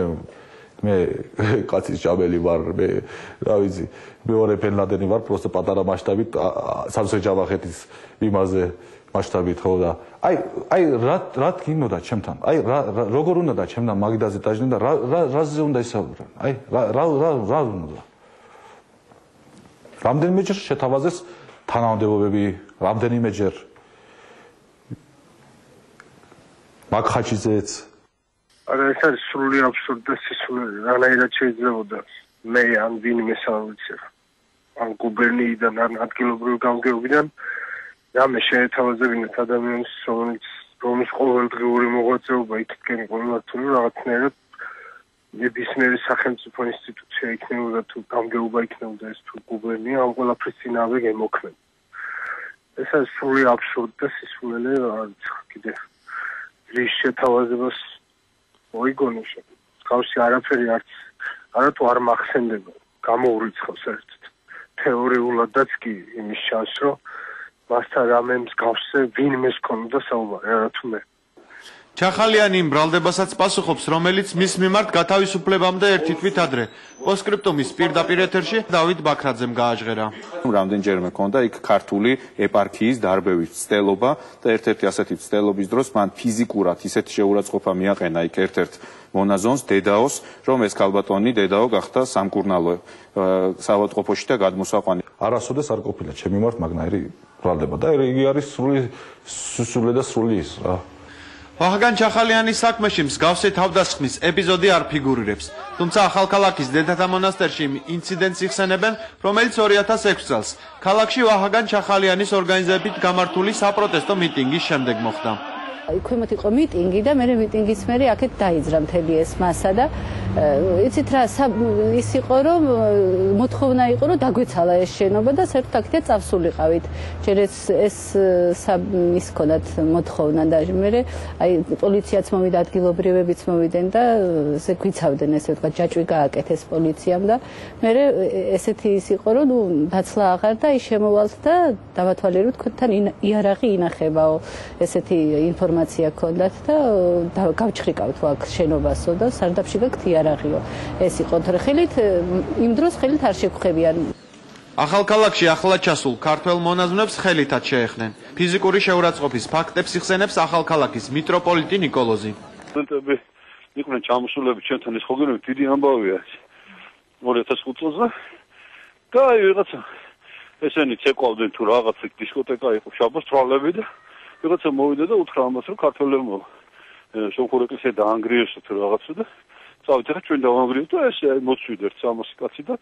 კაცის ჭამელი ვარ, მე რა ვიცი, მეორე ბენ ლადენი ვარ, პროსტო პატარა მასშტაბით სამსე ჯავახეთის იმაზე მასშტაბით ხო და აი რა გინდოდა ჩემთან? აი როგორ უნდა და ჩემთან მაგიდაზე დაჟდნენ და რაზე უნდა ისაუბრონ? აი რა უნდა? რამდენიმეჯერ შეთავაზეს თანამდებობები, რამდენიმეჯერ მაგხაჩიძეც არა ეს არის სრული აბსურდი და სისულელი. რანაირად შეიძლებოდა მე ან ვინმე სამვიცერო ან გუბერნიიდან ან ადგილობრივი გამგეობიდან რამე შეეთავაზებინათ ადამიანის რომლის ყოველდღიური მოღვაწეობა იქითკენ ყველა თუ რაღაცნაირად ნებისმიერი სახელმწიფო ინსტიტუცია იქნებოდა თუ გამგეობა იქნებოდა ეს თუ გუბერნია ამ ყველაფრის წინააღმდეგ ემოქმედა. ეს არის სრული აბსურდი და სისულელი კიდე რის შეთავაზებას ოიგონუშა გავსი არაფერი არათუ არ მახსენდება გამოურიცხავს საერთოდ თეორიულადაც კი იმის შანსს რომ მასთან რამე მსგავსზე ვინმე ჰქონდა საუბარი არათუ მე ჩახალიანი იმ ბრალდებასაც პასუხობს, რომელიც მის მიმართ გათავისუფლებამდე ერთი თვით ადრე პოსტსკრიპტუმის პირდაპირ ეთერში დავით ბაქრაძემ გააჟღერა. რამდენჯერმე ჰქონდა იქ ქართული ეპარქიის დარბევის ცდელობა და ერთ-ერთი ასეთი ცდელობის დროს მან ფიზიკურად ისეთი შეურაცხყოფა მიაყენა იქ ერთ-ერთ მონაზონს დედაოს, რომ ეს ქალბატონი დედაო გახდა სამკურნალო საავადმყოფოში და გადმოსაყვანი. არასოდეს არ ყოფილა ჩემი მიმართ მაგნაირი ბრალდება და იგი არის სრული და სრული ის რა. ვაჰაგან ჩახალიანის საქმეში მსგავსი თავდასხმის ეპიზოდი არ ფიგურირებს, თუმცა ახალქალაქის დედათა მონასტერში ინციდენტს იხსენებენ, რომელიც 2006 წელს ქალაქში ვაჰაგან ჩახალიანის ორგანიზებით გამართული საპროტესტო მიტინგის შემდეგ მოხდა. ქვემოთ იყო მიტინგი და მე მიტინგის მერე აქეთ დაიძრა მთელი ეს მასა და იცით რა ის იყო რომ მოთხოვნა იყო რომ დაგვეცალა ეს შენობა და საერთოდ აქეთ წავსულიყავით. ჯერ ეს ის ქონდათ მოთხოვნა და მე აი პოლიციაც მოვიდა, ადგილობრივებიც მოვიდნენ და ესე გვიცავდნენ ესე ვთქვა ჯაჭვი გააკეთეს პოლიციამ და მე ესეთი ის იყო რომ ნუ დაცლა აღარ და ის შემოვალთ და დავათვალიეროთ თქვენთან იარაღი ინახებაო ესეთი ინფორმაცია ქონდათ და გავჩხრიკავთ აქ შენობასო და სარდაფში გაქვთ იარაღიო. ეს იყო ხელით იმ დროს ხელით არ შეგხვებიან. ახალქალაქში ახლად ჩასულ ქართველ მონაზვნებს ხელითაც შეეხნენ. ფიზიკური შეურაცხყოფის ფაქტებს იხსენებს ახალქალაქის მიტროპოლიტი ნიკოლოზი. სტუდენტები იყვნენ ჩამოსულები ჩვენთან ეს ხოგენები დიდი ამბავია 2005 წელს და აი ვიღაცა ესენი ცეკვავდნენ თუ რაღაც დისკოტეკა იყო შაბათს თვალები და ვიღაცა მოვიდა და უთხრა ამას რომ ქართველებმა შოხურეკისე დაანგრიეს თუ რაღაცა და წავით ახლა ჩვენ დავანგრიეთ და ეს მოწვიდერთ 300 კაცი და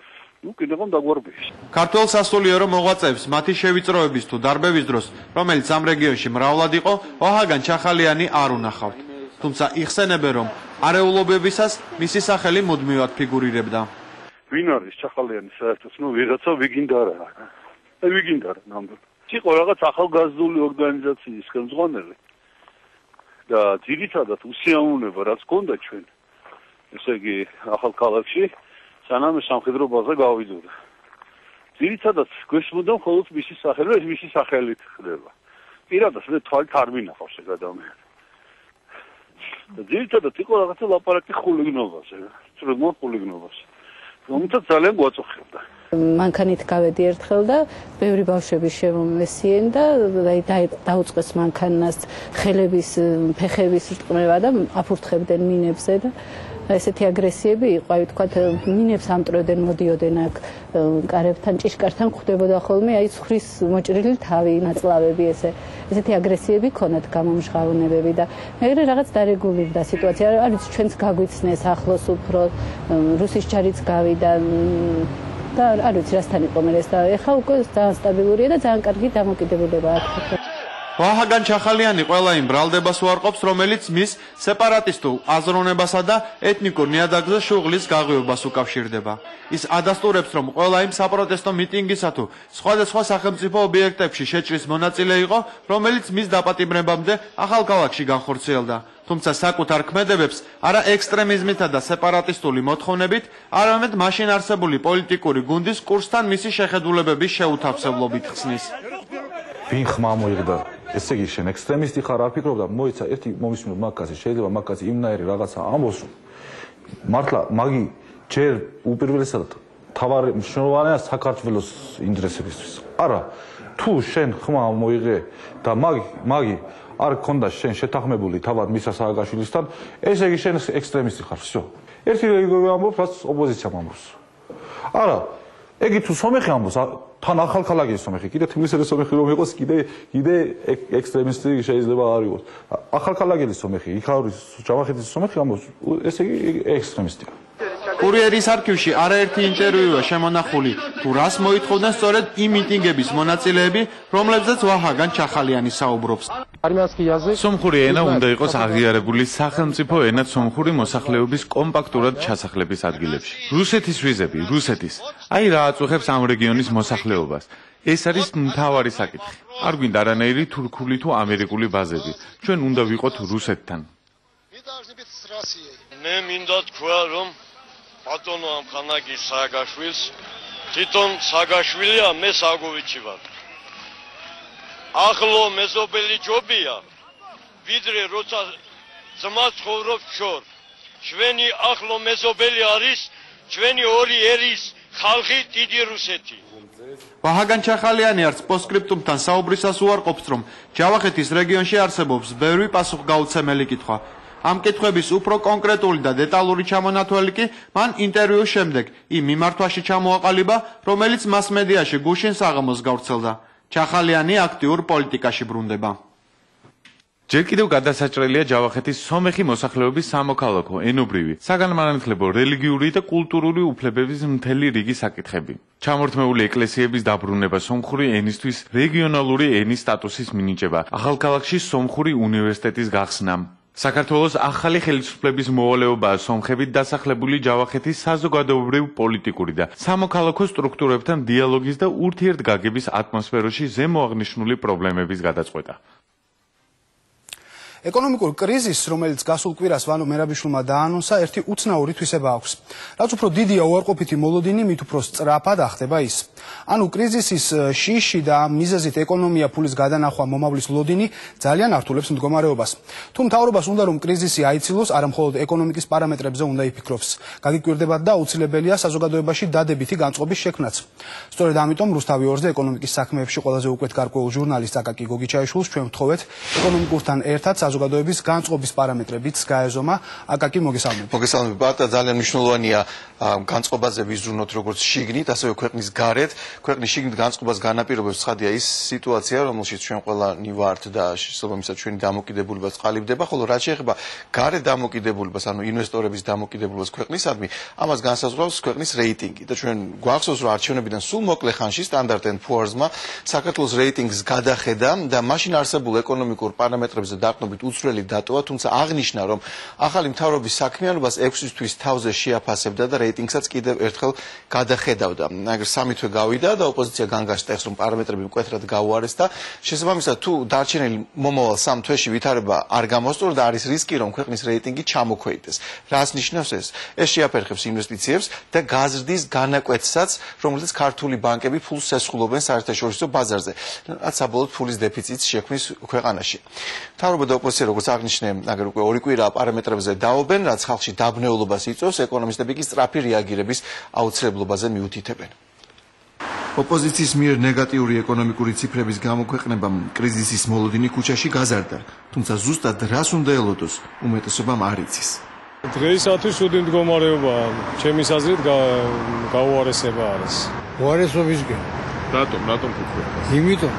ნუ კიდევ დაგვარბიეს. ქართველ სასულიერო მოღვაწეებს მათი შევიწროების თუ დარბევის დროს, რომელიც ამ რეგიონში მრავლად იყო, ვაჰაგან ჩახალიანი არ უნახავთ. თუმცა იხსენებენ, რომ არეულობებისას მისი სახელი მუდმივად ფიგურირებდა. ვინ არის ჩახალიანი საერთოდ? ნუ ვიღაცა ვიგინდა რა. აი ვიგინდა რა ნამდვილად. იყო რაღაც ახალგაზრდული ორგანიზაციის ხელმძღვანელი და ძირითადად უსიამოვნება რაც ჰქონდა ჩვენ ესე იგი ახალქალაქში სანამ სამხედროებაზე გავიდოდა. ძირითადად გვესმოდა მხოლოდ მისი სახელი და მისი სახელით ხდება. პირადად მე თვალით არ მინახავს ეგ ადამიანი. და ძირითადად იყო რაღაცა ლაპარაკი ხულიგნობაზე, წვრილმა ხულიგნობაზე. რომელსაც ძალიან გვაწუხებდა. მანქანით გავედი ერთხელ და ბევრი ბავშვები შემომესიენ და დაუწყეს მანქანას ხელების, ფეხების რტყმება და აფურთხებდნენ მინებზე და ესეთი აგრესიები იყო, აი ვთქვათ, მინებს ამტრევდნენ, მოდიოდნენ აქ კარებთან, ჭიშკართან ხვდებოდა ხოლმე, აი ცხრის მოჭრილი თავი, ნაწლავები ესეთი აგრესიები ქონათ გამომჟღავნებები და მეგრე რაღაც დარეგულირდა სიტუაცია. არ ვიცი, ჩვენც გაგვიცნეს ახლოს უფრო რუსის ჯარიც გავიდა და არ ვიცი რასთან იყო მე ეს და ეხლა უკვე ძალიან სტაბილურია და ძალიან კარგი დამოკიდებულება აქვს. ვაჰაგან ჩახალიანი ყველა იმ ბრალდებას უარყოფს, რომელიც მის სეპარატისტულ აზროვნებასა და ეთნიკურ ნიადაგზე შუღლის გაღვივებას უკავშირდება. ის ადასტურებს, რომ ყველა იმ საპროტესტო მიტინგისა თუ სხვადასხვა სახელმწიფო ობიექტებში შეჭრის მონაწილე იყო, რომელიც მის დაპატიმრებამდე ახალქალაქში განხორციელდა. თუმცა საკუთარ ქმედებებს არა ექსტრემიზმითა და სეპარატისტული მოთხოვნებით, არამედ მაშინ არსებული პოლიტიკური გუნდის კურსთან მისი შეხედულებების შეუთავსებლობით ხსნის. ვინ ხმა მოიღდა? ესე იგი შენ ექსტრემისტი ხარ, არ ფიქრობ და მოიცა ერთი მომისმინო მაგაზე, შეიძლება მაგაზე იმნაირი რაღაცა ამბოს. მართლა მაგი ჯერ უპირველესად თავარი მნიშვნელოვანია საქართველოს ინტერესებისთვის. არა, თუ შენ ხმა მოიღე და მაგი არ გქონდა შენ შეთანხმებული თავად მისა სააკაშვილისთან, ესე იგი შენ ექსტრემისტი ხარ, всё. ერთი ამბობს, რაც ოპოზიციამ ამბობს. არა, ეგი თუ სომეხი ამბობს, თან ახალქალაქის სომეხი, კიდე თბილისის სომეხი რომ იყოს, კიდე ექსტრემისტი შეიძლება არ იყოს. ახალქალაქის სომეხი, იქ არის ჯავახეთის სომეხი ამბობს, ესე იგი ექსტრემისტია. კურიერის არქივში არაერთი ინტერვიუა შემონახული, თუ რას მოითხოვდნენ სწორედ იმ მიტინგების მონაწილეები, რომლებზეც ვაჰაგან ჩახალიანი საუბრობს. სომხური ენა უნდა იყოს აღიარებული სახელმწიფო ენად სომხური მოსახლეობის კომპაქტურად ჩასახლების ადგილებში. რუსეთის ვიზები, რუსეთის. აი რა აწუხებს ამ რეგიონის მოსახლეობას. ეს არის მთავარი საკითხი. არ გვინდა არანაირი თურქული თუ ამერიკული ბაზები. ჩვენ უნდა ვიყოთ რუსეთთან. მე მინდა თქვა, რომ ბატონო ამხანაგი სააკაშვილს თვითონ სააკაშვილია, მე სააგოვიჩი ვარ. ახლო მეზობელი ჯობია, ვიდრე როცა ძმა ცხოვრობს შორ. ჩვენი ახლო მეზობელი არის ჩვენი ორი ერის ხალხი დიდი რუსეთი. ვაჰაგან ჩახალიანი არც პოსტსკრიპტუმთან საუბრისას უარყოფს, რომ ჯავახეთის რეგიონში არსებობს ბევრი პასუხგაუცემელი კითხვა. ამ კითხვების უფრო კონკრეტული და დეტალური ჩამონათვალი კი მან ინტერვიუს შემდეგ იმ მიმართვაში ჩამოაყალიბა, რომელიც მასმედიაში გუშინ საღამოს გავრცელდა. ჩახალიანი აქტიურ პოლიტიკაში ბრუნდება. ჯერ კიდევ გადასაჭრელია ჯავახეთის სომეხი მოსახლეობის სამოქალაქო, ენობრივი, საგანმანათლებლო, რელიგიური და კულტურული უფლებების მთელი რიგი საკითხები. ჩამორთმეული ეკლესიების დაბრუნება, სომხური ენისთვის რეგიონალური ენის სტატუსის მინიჭება, ახალქალაქში სომხური უნივერსიტეტის გახსნა. საქართველოს ახალი ხელისუფლების მოვალეობაა სომხებით დასახლებული ჯავახეთის საზოგადოებრივ პოლიტიკური და სამოქალაქო სტრუქტურებთან დიალოგის და ურთიერთგაგების ატმოსფეროში ზემოაღნიშნული პრობლემების გადაწყვეტა. ეკონომიკურ კრიზისს, რომელიც გასულ კვირას ვანო მერაბიშვილმა დაანონსა, ერთი უცნაური თვისება აქვს. რაც უფრო დიდია უარყოფითი მოლოდინი, მით უფრო სწრაფად ახდება ის. ანუ კრიზისის შიში და ამ მიზეზით ეკონომია ფულის გადანახვა მომავლის ლოდინი ძალიან ართულებს მდგომარეობას. თუ მთავრობას უნდა რომ კრიზისი აიცილოს, არა მხოლოდ ეკონომიკის პარამეტრებზე უნდა იფიქროს. გაგიკვირდებათ და აუცილებელია საზოგადოებაში დადებითი განწყობის შექმნაც. სწორედ ამიტომ რუსთავი 2-ზე ეკონომიკის საქმეებში ყველაზე უკეთ გარკვეულ ჟურნალისტ აკაკი გოგიჩაიშვილს ჩვენ ვთხოვეთ ეკონომიკურთან ერთად საზოგადოების განწყობის პარამეტრებიც გაეზომა. აკაკი, მოგესალმებით. მოგესალმებით, ბატა, ძალიან მნიშვნელოვანია განწყობაზე ვიზრუნოთ როგორც შიგნით, ასევე ქვეყნის გარეთ. ქვეყნის შიგნით განწყობას განაპირობებს ცხადია ის სიტუაცია, რომელშიც ჩვენ ყველანი ვართ და შესაბამისად ჩვენი დამოკიდებულებაც ყალიბდება, ხოლო რაც შეეხება გარეთ დამოკიდებულებას, ანუ ინვესტორების დამოკიდებულებას ქვეყნისადმი, ამას განსაზღვრავს ქვეყნის რეიტინგი და ჩვენ გვახსოვს, რომ არჩევნებიდან სულ მოკლე ხანში Standard & Poor's-მა საქართველოს რეიტინგს გადახედა და მაშინ არსებულ ეკონომიკურ პარამეტრებზე დაყრდნობით უცვლელი დატოვა, თუმცა აღნიშნა, რომ ახალი მთავრობის საქმიანობას 6 თვის თავზე შეაფასებდა და რეიტინგსაც კიდევ ერთხელ გადახედავდა. აგერ 3 თვე გავიდა და ოპოზიცია განგაშტეხს, რომ პარამეტრები მკვეთრად გაუარეს და შესაბამისად თუ დარჩენილი მომავალ 3 თვეში ვითარება არ გამოსწორდა და არის რისკი, რომ ქვეყნის რეიტინგი ჩამოქვეითდეს. რას ნიშნავს ეს? ეს შეაფერხებს ინვესტიციებს და გაზრდის განაკვეთსაც, რომელზეც ქართული ბანკები ფულს ესხულობენ საერთაშორისო ბაზარზე, რაც საბოლოოდ ფულის დეფიციტს შექმნის ქვეყანაში. მთავრობა და ოპოზიცია, როგორც აღნიშნე, აგერ უკვე 2 კვირა პარამეტრებზე დაობენ, რაც ხალხში დაბნეულობას იწვევს, ეკონომისტები კი სწრაფი რეაგირების აუცილებლობაზე მიუთითებენ. ოპოზიციის მიერ ნეგატიური ეკონომიკური ციფრების გამოქვეყნებამ კრიზისის მოლოდინი ქუჩაში გაზარდა, თუმცა ზუსტად რას უნდა ელოდოს, უმეტესობამ არ იცის. დღეისათვის უდი მდგომარეობაა, ჩემის აზრით გაუარესება არის. უარესობისგან. რატომ ფიქრობ? იმიტომ.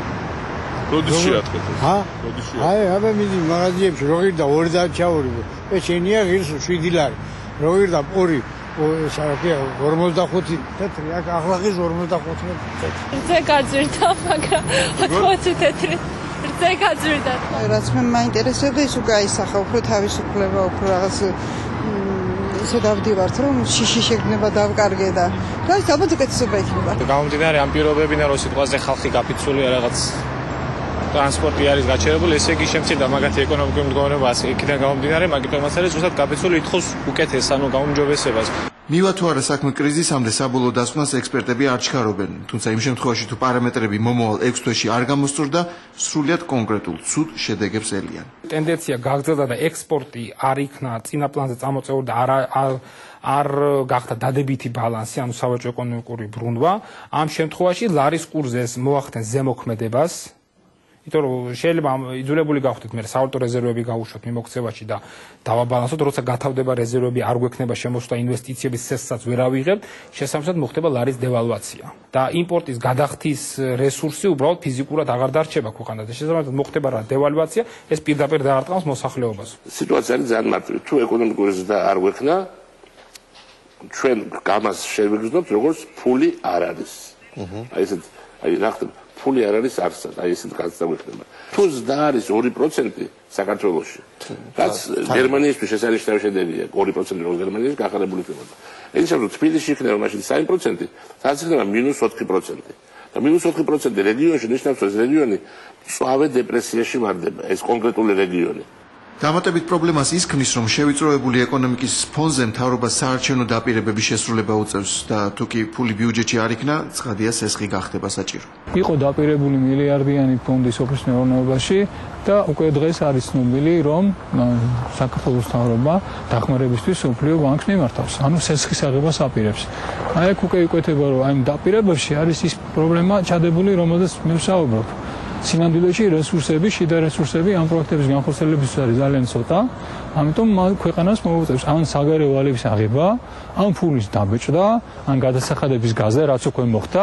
როდის შეატყეთ ეს? როდის შეატყეთ? აბა მიდი მაღაზიებში რო ღირდა 2 და ჩავორიბო. შენია ღირს 7 ლარი. რო ღირდა პური 45 თეთრი, აქ ახლა ღირს 45 თეთრი. რძე გაძვირდა, მაგრამ 80 თეთრი. რძე გაძვირდა. რაც მე მაინტერესებდა ის უკვე აისახა, უფრო თავისუფლება, უფრო რაღაც ისე დავდივართ, რომ შიში შეგნება დავკარგე და ის ალბათ უკეთესობა იქნება. გამომდინარე ამ პირობებიდან რომ სიტყვაზე ხალხი გაფიცულია რაღაც ტრანსპორტი არის გაჩერებული, ესე იგი შემცირდა მაგათი ეკონომიკური მდგომარეობა იქიდან გამომდინარე, მაგიტომაც არის ზუსტად გაფიცული ითხოვს უკეთეს, ანუ გაუმჯობესებას. მივა თუ არა საქმე კრიზისამდე საბოლოო დასკვნას ექსპერტები არ ჩქარობენ, თუმცა იმ შემთხვევაში თუ პარამეტრები მომავალ 6 თვეში არ გამოსწორდა, სრულიად კონკრეტულ ცუდ შედეგებს ელიან. ტენდენცია გაგრძელდა და ექსპორტი არ იქნა წინა პლანზე წამოწეული და არ გახდა დადებითი ბალანსი, ანუ სავაჭრო ეკონომიკური ბრუნვა. ამ შემთხვევაში ლარის კურსზე ეს მოახდენს ზემოქმედებას. იმიტომ რომ შეიძლება იძულებული გავხდეთ მე სავალუტო რეზერვები გავუშვათ მიმოქცევაში და დავაბალანსოთ, როცა გათავდება რეზერვები, არ გვექნება შემოსვლა ინვესტიციების წესსაც ვერ ავიღებთ, შესაბამისად მოხდება ლარის დევალვაცია და იმპორტის გადახდის რესურსი უბრალოდ ფიზიკურად აღარ დარჩება ქვეყანაზე. შესაბამისად მოხდება რა დევალვაცია, ეს პირდაპირ დაარტყამს მოსახლეობას. სიტუაცია არის ძალიან მარტივი. თუ ეკონომიკური ზრდა არ გვექნა, ჩვენ გამას შევიგრძნობთ, როგორც ფული არ არის. აი ესეთ რა ხდება? ფული არ არის არსად, აი ესეთ განცდა გვექნება. თუ ზრდა არის 2% საქართველოში, რაც გერმანიისთვის შესანიშნავი შედეგია, 2% რო გერმანიაში გახარებული ხდება. ეს შემთხვევაში თბილისში იქნება მაშინ 3%, რაც იქნება -4%. და -4% რეგიონში ნიშნავს, რომ ეს რეგიონი სწავე დეპრესიაში ვარდება, ეს კონკრეტული რეგიონი. დამატებით პრობლემას ის ქმნის, რომ შევიწროებული ეკონომიკის ფონზე მთავრობას საარჩევნო დაპირებების შესრულება უწევს და თუ კი ფული ბიუჯეტში არ იქნა, ცხადია სესხი გახდება საჭირო. იყო დაპირებული მილიარდიანი ფონდი სოფლის მეურნეობაში და უკვე დღეს არის ცნობილი, რომ საქართველოს მთავრობა დახმარებისთვის მსოფლიო ბანკს მიმართავს, ანუ სესხის აღებას აპირებს. აი აქ უკვე იკვეთება, რომ აი დაპირებებში არის ის პრობლემა ჩადებული, რომელზეც მე ვსაუბრობ. სინამდვილეში რესურსები, შიდა რესურსები ამ პროექტების განხორციელებისთვის არის ძალიან ცოტა, ამიტომ ქვეყანას მოუწევს ან საგარეო ვალების აღება, ან ფულის დაბეჭდა, ან გადასახადების გაზა, რაც უკვე მოხდა,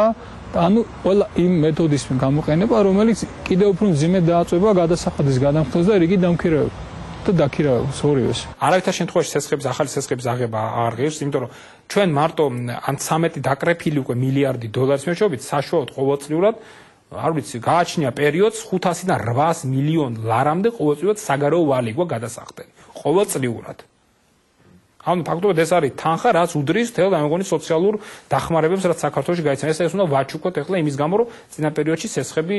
ანუ ყველა იმ მეთოდის გამოყენება, რომელიც კიდევ უფრო მძიმედ დააწვება გადასახადის გადამხდელს და რიგი დამქირავება და დაქირავებას ორივეს. არავითარ შემთხვევაში სესხების ახალი სესხების აღება არ ღირს, იმიტომ რომ ჩვენ მარტო ან 13 დაკრეფილი უკვე მილიარდი დოლარის მეშვეობით საშუალოდ ყოველწლიურად არ ვიცი, გააჩნია პერიოდს 500-დან 800 მილიონ ლარამდე ყოველწლიურად საგარეო ვალი გვაქვს გადასახდელი. ყოველწლიურად. ანუ ფაქტობრივად ეს არის თანხა, რაც უდრის თელ ამ მეგონის სოციალურ დახმარებებს, რაც საქართველოში გაიცემა. ეს უნდა ვაჩუქოთ ახლა იმის გამო, რომ წინა პერიოდში სესხები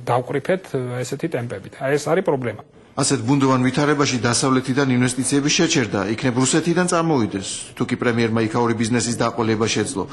დავყრიფეთ ესეთი ტემპებით. აი ეს არის პრობლემა. ასეთ ბუნდოვან ვითარებაში დასავლეთიდან ინვესტიციები შეჩერდა, იქნებ რუსეთიდან წარმოვიდეს, თუ კი პრემიერმა იქაური ბიზნესის დაყოლება შეძლო.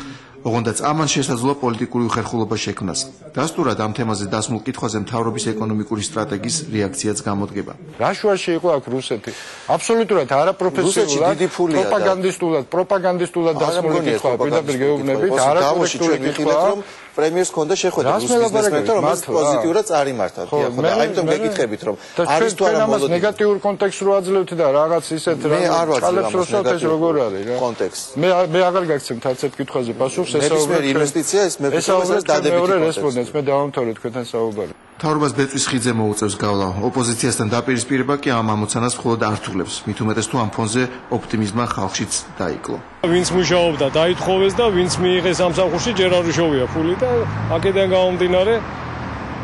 ოღონდაც ამან შესაძლოა პოლიტიკური უხერხულობა შექმნას. დასტურად ამ თემაზე დასმულ კითხვაზე მთავრობის ეკონომიკური სტრატეგიის რეაქციაც გამოდგება. რა შუაში იყო აქ რუსეთი? აბსოლუტურად არაპროფესიონალურად, პროპაგანდისტულად დასმული კითხვა, პირდაპირ გეუბნებით, არაკორექტული კითხვა. პრემიერს ჰქონდა შეხვედრა რუს ბიზნესმენთან, რომელიც პოზიტიურად წარიმართა. ხო, აიმიტომ გეკითხებით, რომ არის თუ არა ამას ნეგატიურ კონტექსტს რო აძლევთ და რაღაც ისეთ რაღაცებს როსოთ ეს როგორ არის რა? კონტექსტ. მე აღარ გაგცემთ არც ერთ კითხვაზე პასუხს, ესაუბრეთ ინვესტიცია, ეს მე ფიქრობ დადებითი რესპონდენტს მე დავამთავრეთ თქვენთან საუბარი. მთავრობას ბეწვის ხიძე მოუწევს გავლა. ოპოზიციასთან დაპირისპირება კი ამ ამოცანას მხოლოდ ართულებს. მით უმეტეს თუ ამ ფონზე ოპტიმიზმმა ხალხშიც დაიკლო. ვინც მუშაობდა, დაითხოვეს და ვინც მიიღეს სამსახურში, ჯერ არ უშოვია ფული და აქედან გამომდინარე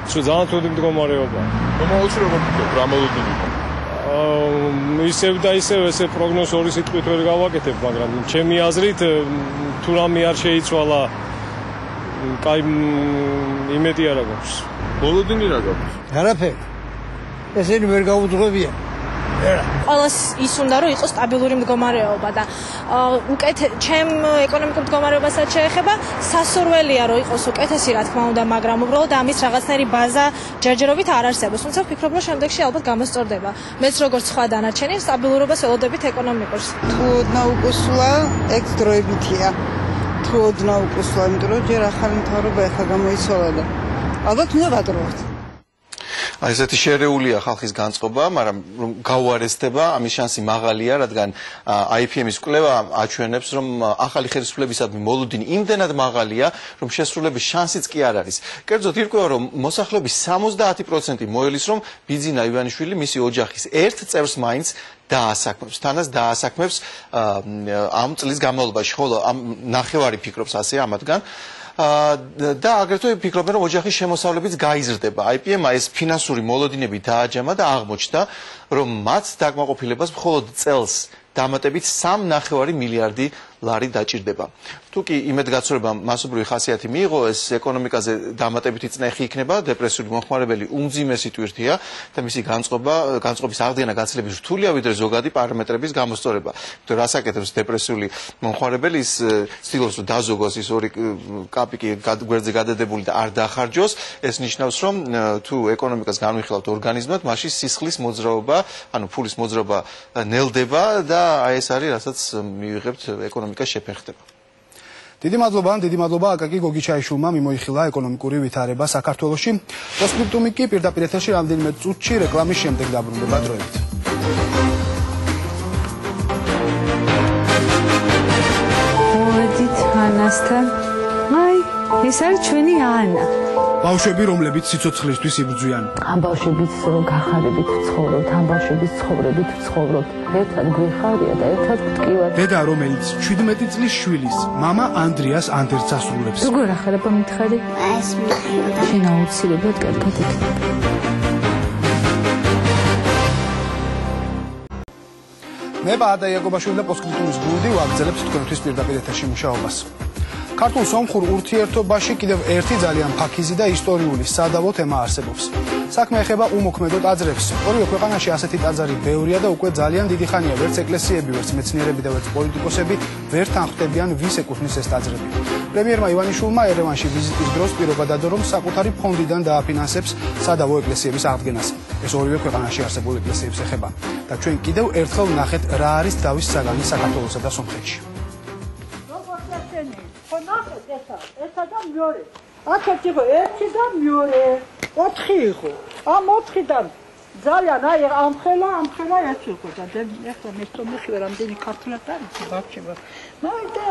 ძალიან თუდი მდგომარეობა. მომავალში როგორ ფიქრობ, რა მოლოდინი? ისევ და ისევ ესე პროგნოზ ორი სიტყვით ვერ გავაკეთებ, მაგრამ ჩემი აზრით თუ რამე არ შეიცვალა, კაი იმედი არა გვაქვს. მოლოდინი რა გაქვს? არაფერი. ესენი ვერ გაუძღვებიან. ყველას ის უნდა რომ იყოს სტაბილური მდგომარეობა და ჩემ ეკონომიკურ მდგომარეობასაც შეეხება, სასურველია რომ იყოს უკეთესი, რა თქმა უნდა, მაგრამ უბრალოდ ამის რაღაცნაირი ბაზა ჯერჯერობით არ არსებობს. თუმცა ვფიქრობ, რომ შემდეგში ალბათ გამოსწორდება. მეც როგორც სხვა დანარჩენი სტაბილურობას ველოდებით ეკონომიკურს. თუ ოდნავ უკუსულა, ეგ დროებითია. თუ ოდნავ უკუსლა, იმიტომ რომ ჯერ ახალი მთავრობა ეხლა გამოიცვალა და ალბათ უნდა ვადროვოთ. აი ესეთი შერეულია ხალხის განწყობა, მაგრამ რომ გაუარესდება, ამის შანსი მაღალია, რადგან IPM-ის კვლევა აჩვენებს, რომ ახალი ხელისუფლებისადმი მოლოდინი იმდენად მაღალია, რომ შესრულების შანსიც კი არ არის. კერძოდ ირკვევა, რომ მოსახლეობის 70% მოელის, რომ ბიძინა ივანიშვილი მისი ოჯახის ერთ წევრს მაინც დაასაქმებს, თანაც დაასაქმებს ამ წლის განმავლობაში, ხოლო ნახევარი ფიქრობს ასე ამათგან. და აგრეთვე ფიქრობენ, რომ ოჯახის შემოსავლებიც გაიზრდება. IPM-მა ეს ფინანსური მოლოდინები დააჯამა და აღმოჩნდა, რომ მათ დაკმაყოფილებას მხოლოდ წელს დამატებით 3.5 მილიარდი ლარი დაჭირდება. თუკი იმედგაცრუება მასობრივი ხასიათი მიიღო, ეს ეკონომიკაზე დამატებითი წნეხი იქნება, დეპრესიული მომხმარებელი უმძიმესი ტვირთია და მისი განწყობის აღდგენა გაცილებით რთულია, ვიდრე ზოგადი პარამეტრების გამოსწორება. იმიტომ რას აკეთებს დეპრესიული მომხმარებელი, ის ცდილობს რომ დაზოგოს ის ორი კაპიკი გვერდზე გადადებული და არ დახარჯოს. ეს ნიშნავს, რომ თუ ეკონომიკას განვიხილავთ ორგანიზმად, მაშინ სისხლის მოძრაობა, ანუ ფულის მოძრაობა ნელდება და აი ეს არის, რასაც მივიღებთ ეკონომიკას შეფერხდება. დიდი მადლობა აკაკი გოგიჩაიშვილმა მიმოიხილა ეკონომიკური ვითარება საქართველოში. პოსტსკრიპტუმი კი პირდაპირ ეთერში რამდენიმე წუთში რეკლამის შემდეგ დაბრუნდება დროებით. მოდით ანასთან. აი, ეს არის ჩვენი ანა. ბავშვები, რომლებიც სიცოცხლისთვის იბრძვიან. ამ ბავშვებით გახარებით ვცხოვრობთ, ამ ბავშვების ცხოვრებით ვცხოვრობთ. ერთად გვიხარია და ერთად გვტკივართ. დედა, რომელიც 17 წლის შვილის, მამა ანდრიას ანდერტს ასრულებს. როგორ ახალება მითხარი? ეს მიხარდა. შენ აუცილებლად კარგად იქნება. მე ბადა იაკობაშვილი და პოსტსკრიპტუმის გუნდი ვაგრძელებთ თქვენთვის პირდაპირ ეთერში მუშაობას. ქართულ-სომხურ ურთიერთობაში კიდევ ერთი ძალიან ფაქიზი და ისტორიული სადავო თემა არსებობს. საქმე ეხება უმოქმედო ტაძრებს. ორივე ქვეყანაში ასეთი ტაძარი ბევრია და უკვე ძალიან დიდი ხანია ვერც ეკლესიები, ვერც მეცნიერები და ვერც პოლიტიკოსები ვერ თანხმდებიან, ვის ეკუთვნის ეს ტაძრები. პრემიერმა ივანიშვილმა ერევანში ვიზიტის დროს პირობა დადო, რომ საკუთარი ფონდიდან დააფინანსებს სადავო ეკლესიების აღდგენას. ეს ორივე ქვეყანაში არსებულ ეკლესიებს ეხება. და ჩვენ კიდევ ერთხელ ვნახეთ, რა არის დავის საგანი საქართველოსა და სომხეთში. ესა და მეორე. აქეთ იყო ერთი და მეორე. 4 იყო. ამ 4-დან ძალიან აი ამხელა ეს იყო და ეხლა მე თომიხი რამდენი ქართულად არის ბავშვებო.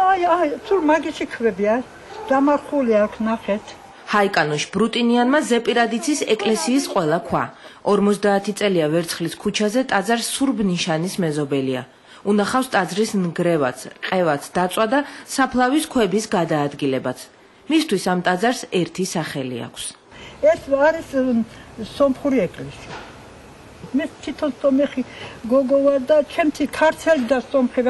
აი თუ მაგიში ხვებია. დამარხული აქ ნახეთ. ჰაიკანოშ ბრუტინიანმა ზეპირადიცის ეკლესიის ყველა ქვა. 50 წელია ვერცხლის ქუჩაზე ტაძარ სურბ-ნიშანის მეზობელია. უნახავს ტაძრის ნგრევაც, ყევაც, დაწვა და საფლავის ქვების გადაადგილებაც. მისთვის ამ ტაძარს ერთი სახელი აქვს. ეს არის სომხური ეკლესია. მე თვითონ სომეხი გოგო ვარ და ჩემი ქართველი და სომხი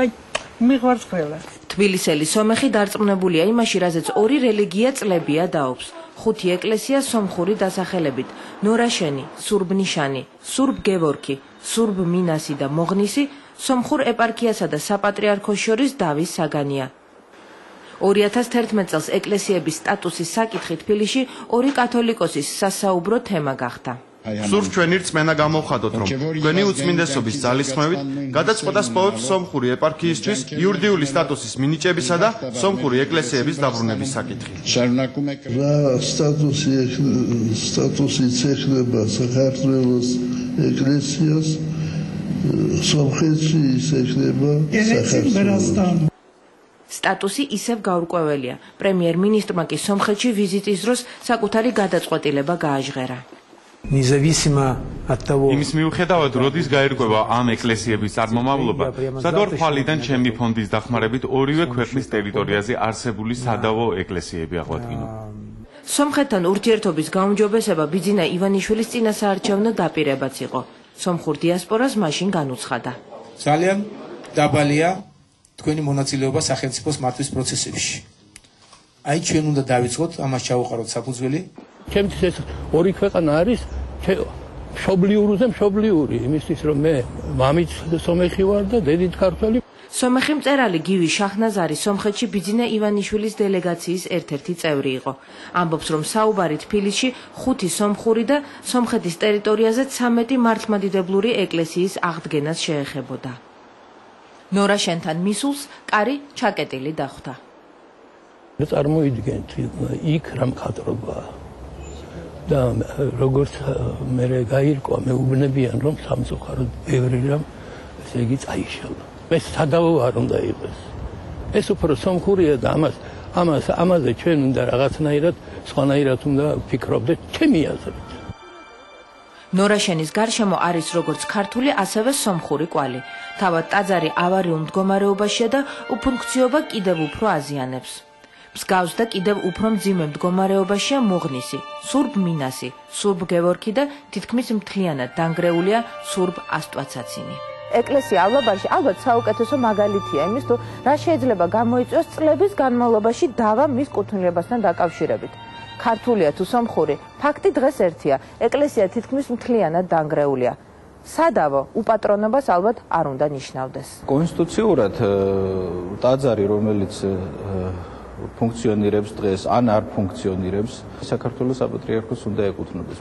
მიყვარს ყველა. თბილისელი სომეხი დარწმუნებულია იმაში, რაზეც ორი რელიგია წლებია დაობს. 5 ეკლესია სომხური დასახელებით: ნორაშენი, სურბ-ნიშანი, სურბ-გევორქი, სურბ-მინასი და მოღნისი სომხურ ეპარქიასა და საპატრიარქოს შორის დავის საგანია. 2011 წელს ეკლესიების სტატუსის საკითხი თბილისში ორი კათოლიკოსის სასაუბრო თემა გახდა. სურს ჩვენი რწმენა გამოვხადოთ, რომ თქვენი უწმინდესობის ძალისხმევით გადაწყვეტას პოვებთ სომხური ეპარქიისთვის იურიდიული სტატუსის მინიჭებისა და სომხური ეკლესიების დაბრუნების საკითხი. სტატუსიც ეხება საქართველოს ეკლესიას, სომხეთში ის ეხება საქართველოს. სტატუსი ისევ გაურკვეველია. პრემიერ-მინისტრმა კი სომხეთში ვიზიტის დროს საკუთარი გადაწყვეტილება გააჟღერა. იმის მიუხედავად, როდის გაირკვევა ამ ეკლესიების წარმომავლობა, სადვარ ფალიდან ჩემი ფონდის დახმარებით ორივე ქვეყნის ტერიტორიაზე არსებული სადავო ეკლესიები აღვადგინო. სომხეთთან ურთიერთობის გაუმჯობესება ბიძინა ივანიშვილის წინასაარჩევნო დაპირებაც იყო. სომხურ დიასპორას მაშინ განუცხადა. ძალიან დაბალია თქვენი მონაწილეობა სახელმწიფოს მართვის პროცესებში. აი ჩვენ უნდა დავიწყოთ ამას ჩავუყაროთ საფუძველი. ჩემთვის ეს ორი ქვეყანა არის მშობლიურზე მშობლიური, იმისთვის რომ მე მამით სომეხი ვარ და დედით ქართველი. სომეხი მწერალი გივი შაჰნაზარი სომხეთში ბიძინა ივანიშვილის დელეგაციის ერთ-ერთი წევრი იყო. ამბობს, რომ საუბარი თბილისში 5 სომხური და სომხეთის ტერიტორიაზე 13 მართლმადიდებლური ეკლესიის აღდგენას შეეხებოდა. ნორაშენთან მისულს კარი ჩაკეტილი დახვდა. წარმოიდგენთ იქ რა მხატვრობაა. და როგორც მე გაირკვა, მეუბნებიან რომ სამწუხაროდ ბევრი რამ ესე იგი წაიშალა. მე სადავო არ უნდა იყოს. ეს უფრო სომხურია და ამაზე ჩვენ უნდა რაღაცნაირად სხვანაირად უნდა ვფიქრობდეთ ჩემი აზრით. ნორაშენის გარშემო არის როგორც ქართული, ასევე სომხური კვალი. თავად ტაძარი ავარიულ მდგომარეობაშია და უფუნქციობა კიდევ უფრო აზიანებს. მსგავს და კიდევ უფრო მძიმე მდგომარეობაშია მუღნისი, სურბ მინასი, სურბ გევორქი და თითქმის მთლიანად დანგრეულია სურბ ასტვაცაცინი. ეკლესია ავლაბარში ალბათ საუკეთესო მაგალითია იმის, თუ რა შეიძლება გამოიწვიოს წლების განმავლობაში დავა მის კუთვნილებასთან დაკავშირებით. ქართულია თუ სომხური, ფაქტი დღეს ერთია, ეკლესია თითქმის მთლიანად დანგრეულია. სადავო უპატრონობას ალბათ არ უნდა ნიშნავდეს. კონსტიტუციურად ტაძარი, რომელიც ფუნქციონირებს დღეს, ან არ ფუნქციონირებს, საქართველოს საპატრიარქოს უნდა ეკუთვნოდეს.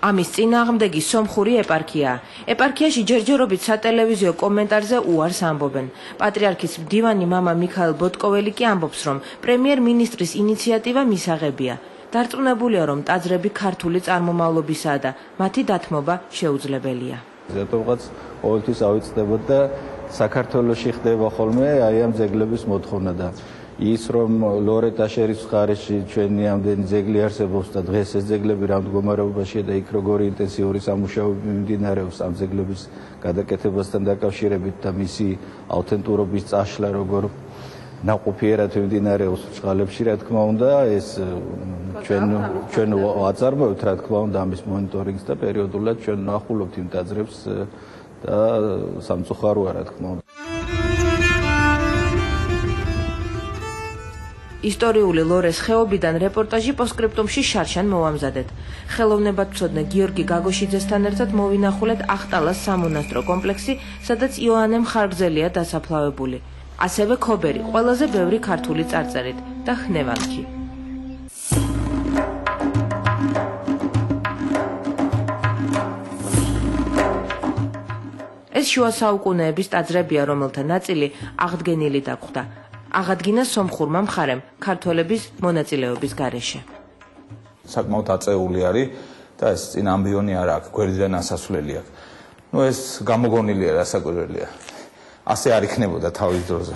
ამის წინააღმდეგი სომხური ეპარქიაა. ეპარქიაში ჯერჯერობით სატელევიზიო კომენტარზე უარს ამბობენ. პატრიარქის მდივანი მამა მიქაელ ბოტკოველი კი ამბობს, რომ პრემიერ-მინისტრის ინიციატივა მისაღებია. დარწმუნებულია, რომ ტაძრები ქართული წარმომავლობისაა და მათი დათმობა შეუძლებელია. ზეთოვღაც ყოველთვის ავიწყდებოდ და საქართველოში ხდება ხოლმე აი ამ ძეგლების მოთხოვნა და ის რომ ლორეტა შერის მხარეში ჩვენი ამდენი ძეგლი არსებობს და დღეს ეს ძეგლები რა მდგომარეობაშია და იქ როგორი ინტენსიური სამუშაოები მიმდინარეობს ამ ძეგლების გადაკეთებასთან დაკავშირებით და მისი აუთენტურობის წაშლა როგორ ნაყოფიერად მიმდინარეობს წყალებში, რა თქმა უნდა, ეს ჩვენ ვაწარმოებთ, რა თქმა უნდა, ამის მონიტორინგს და პერიოდულად ჩვენ ნახულობთ იმ ტაძრებს და სამწუხაროა, რა თქმა უნდა. ისტორიული ლორეს ხეობიდან რეპორტაჟი პოსტსკრიპტუმში შარშან მოვამზადეთ. ხელოვნებათმცოდნე გიორგი გაგოშიძესთან ერთად მოვინახულეთ ახტალას სამონასტრო კომპლექსი, სადაც იოანე მხარგრძელია დასაფლავებული. ასევე ქობერი, ყველაზე ბევრი ქართული წარწერით და ხნევანქი. ეს შუა საუკუნეების ტაძრებია, რომელთა ნაწილი აღდგენილი დაგვხდა. აღადგინა სომხურმა მხარემ ქართველების მონაწილეობის გარეშე. საკმაოდ აწეული არის და ეს წინ ამბიონი არ აქვს, გვერდიდან ასასვლელი აქვს. ეს გამოგონილია რასაკვირველია. ასე არ იქნებოდა თავის დროზე.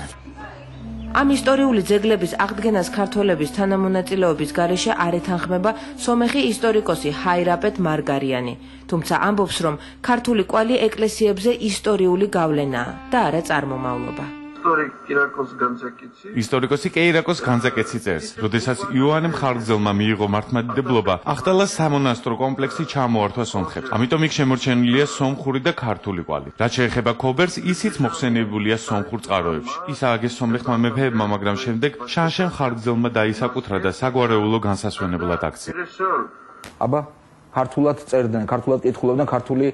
ამ ისტორიული ძეგლების აღდგენას ქართველების თანამონაწილეობის გარეშე არ ეთანხმება სომეხი ისტორიკოსი ჰაირაპეთ მარგარიანი, თუმცა ამბობს, რომ ქართული კვალი ეკლესიებზე ისტორიული გავლენაა და არა წარმომავლობა. ისტორიკოსი კეირაკოს განზაკეცი წერს, როდესაც იოანე მხარგრძელმა მიიღო მართლმადიდებლობა, ახტალას სამონასტრო კომპლექსი ჩამოართვა სომხებს. ამიტომ იქ შემორჩენილია სომხური და ქართული კვალი. რაც შეეხება ქობერს, ისიც მოხსენიებულია სომხურ წყაროებში. ის ააგეს სომეხმა მეფეებმა, მაგრამ შემდეგ შანშე მხარგრძელმა დაისაკუთრა და საგვარეულო განსასვენებლად აქცია. აბა ქართულად წერდნენ, ქართულად კითხულობდნენ, ქართული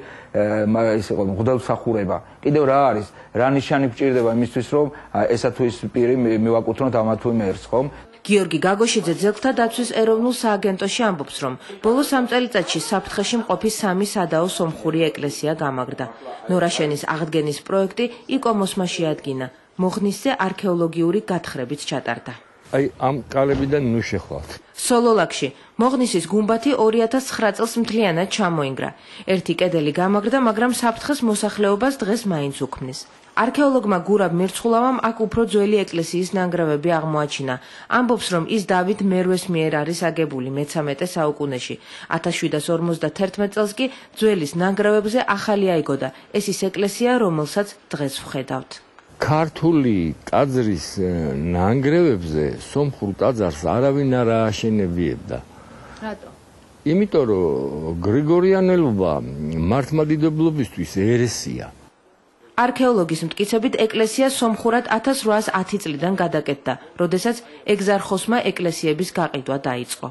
ისე ყო მღვდელმსახურება. კიდევ რა არის? რა ნიშანი გვჭირდება იმისთვის, რომ ესა თუ ის პირი მივაკუთვნოთ ამა თუ იმ ერს, ხომ? გიორგი გაგოშიძე ძეგლთა დაცვის ეროვნულ სააგენტოში ამბობს, რომ ბოლო 3 წელიწადში საფრთხეში მყოფი 3 სადაო სომხური ეკლესია გამაგრდა. ნორაშენის აღდგენის პროექტი იკომოსმა შეადგინა. მოღნისზე არქეოლოგიური გათხრებით ჩატარდა. აი ამ კალებიდან ნუ შეხვალთ. სოლოლაკში მოღნისის გუმბათი 2009 წელს მთლიანად ჩამოინგრა. ერთი კედელი გამაგრდა, მაგრამ საფრთხეს მოსახლეობას დღეს მაინც უქმნის. არქეოლოგმა გურაბ მირცხულავამ აქ უფრო ძველი ეკლესიის ნანგრევები აღმოაჩინა. ამბობს, რომ ის დავით მერვეს მიერ არის აგებული მე-13 საუკუნეში. 1751 წელს კი ძველის ნანგრევებზე ახალი აიგო და ეს ის ეკლესია, რომელსაც დღეს ვხედავთ. ქართული ტაძრის ნანგრევებზე სომხურ ტაძარს არავინ არ ააშენებიებდა. რატო? იმიტომ რომ გრიგორიანელობა მართლმადიდებლობისთვის ერესია. არქეოლოგის მტკიცებით ეკლესია სომხურად 1810 წლიდან გადაკეთდა, როდესაც ეგზარხოსმა ეკლესიების გაყიდვა დაიწყო.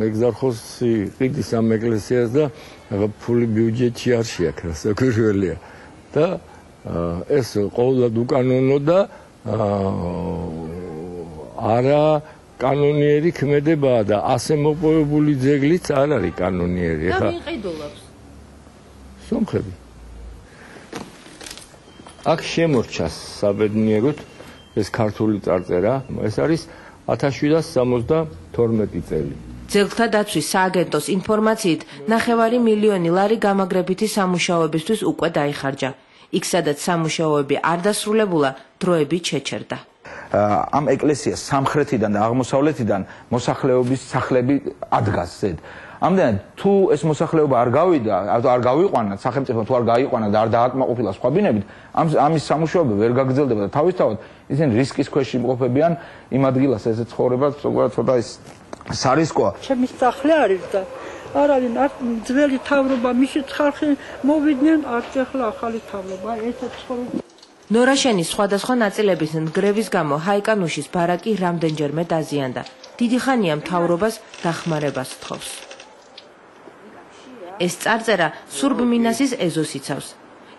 ეგზარხოსი ყიდის ამ ეკლესიას და ფული ბიუჯეტში არ შეაქრა, საკვირველია. და ეს ყოველად უკანონო და არა კანონიერი ქმედებაა და ასე მოპოვებული ძეგლიც არ არის კანონიერი. და ვინ ყიდულობს? სომხები. აქ შემორჩა საბედნიეროდ ეს ქართული წარწერა. ეს არის 1772 წელი. ძეგლთა დაცვის სააგენტოს ინფორმაციით, 9 მილიონი ლარი გამაგრებითი სამუშაოებისთვის უკვე დაიხარჯა. იქ სადაც სამუშაოები არ დასრულებულა, დროებით შეჩერდა. ამ ეკლესიას სამხრეთიდან და აღმოსავლეთიდან მოსახლეობის სახლები ადგას ზედ. ამდენად თუ ეს მოსახლეობა არ გავიდა, არ გავიყვანა, სახელმწიფო თუ არ გაიყვანა და არ დააკმაყოფილა სხვა ბინებით, ამის სამუშაოები ვერ გაგრძელდება და თავისთავად ისინი რისკის ქვეშ იმყოფებიან იმ ადგილას ესე ცხოვრება, ზოგადად ცოტა ის სარისკოა. ჩემი სახლი არის და არ არის ძველი თავრობა, მისიც ხალხი მოვიდნენ, არც ახლა ახალი თავრობა, ესე ცხოვრება. ნორაშენის სხვადასხვა ნაწილების ნგრევის გამო ჰაიკანუშის ბარაკი რამდენჯერმე დაზიანდა. დიდი ხანია მთავრობას დახმარებას თხოვს. ეს წარწერა სურბ მინასის ეზოს იცავს.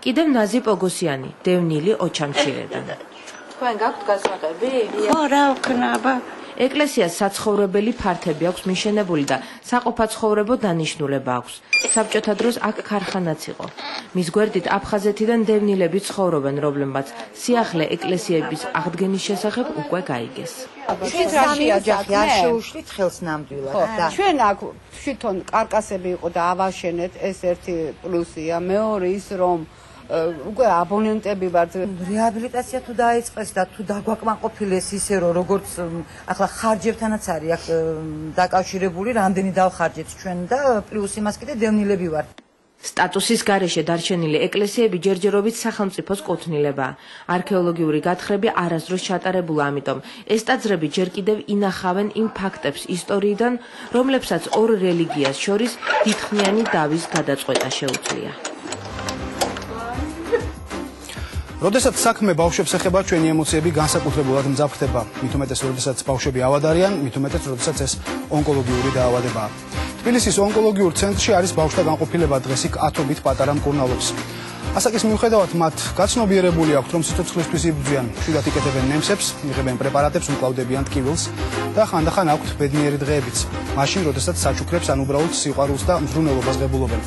კიდევ ნაზი პოგოსიანი, დევნილი ოჩამჩირედან. თქვენ გაქვთ გასაღები? ხო, რა ვქნა, აბა. ეკლესიას საცხოვრებელი ფართები აქვს მიშენებული და საყოფაცხოვრებო დანიშნულება აქვს. საბჭოთა დროს აქ ქარხანაც იყო. მის გვერდით აფხაზეთიდან დევნილები ცხოვრობენ, რომლებმაც სიახლე ეკლესიების აღდგენის შესახებ უკვე გაიგეს. ჩვენ სამი ოჯახი არ შეუშლით ხელს ნამდვილად და ჩვენ აქ თვითონ კარკასები იყო და ავაშენეთ, ეს ერთი პლუსია, მეორე ის რომ უკვე აბონენტები ვართ. რეაბილიტაცია თუ დაიწყეს და თუ დაგვაკმაყოფილეს ისე რომ როგორც ახლა ხარჯებთანაც არის აქ დაკავშირებული, რამდენი დავხარჯეთ ჩვენ და პლუს იმას კიდე დევნილები ვართ. სტატუსის გარეშე დარჩენილი ეკლესიები ჯერჯერობით სახელმწიფოს კუთვნილებაა. არქეოლოგიური გათხრები არასდროს ჩატარებულა, ამიტომ ეს ტაძრები ჯერ კიდევ ინახავენ იმ ფაქტებს ისტორიიდან, რომლებსაც ორ რელიგიას შორის დიდხნიანი დავის გადაწყვეტა შეუძლია. როდესაც საქმე ბავშვებს ეხება, ჩვენი ემოციები განსაკუთრებულად მძაფრდება. მით უმეტეს, როდესაც ბავშვები ავად არიან, მით უმეტეს, როდესაც ეს ონკოლოგიური დაავადებაა. თბილისის ონკოლოგიურ ცენტრში არის ბავშვთა განყოფილება, დღეს იქ 10 პატარა მკურნალობს. ასაკის მიუხედავად მათ გაცნობიერებული აქვთ, რომ სიცოცხლისთვის იბრძვიან, მშვიდად იკეთებენ ნემსებს, იღებენ პრეპარატებს, უმკლავდებიან ტკივილს და ხანდახან აქვთ ბედნიერი დღეებიც. მაშინ, როდესაც საჩუქრებს ან უბრალოდ სიყვარულს და მზრუნველობას ღებულობენ.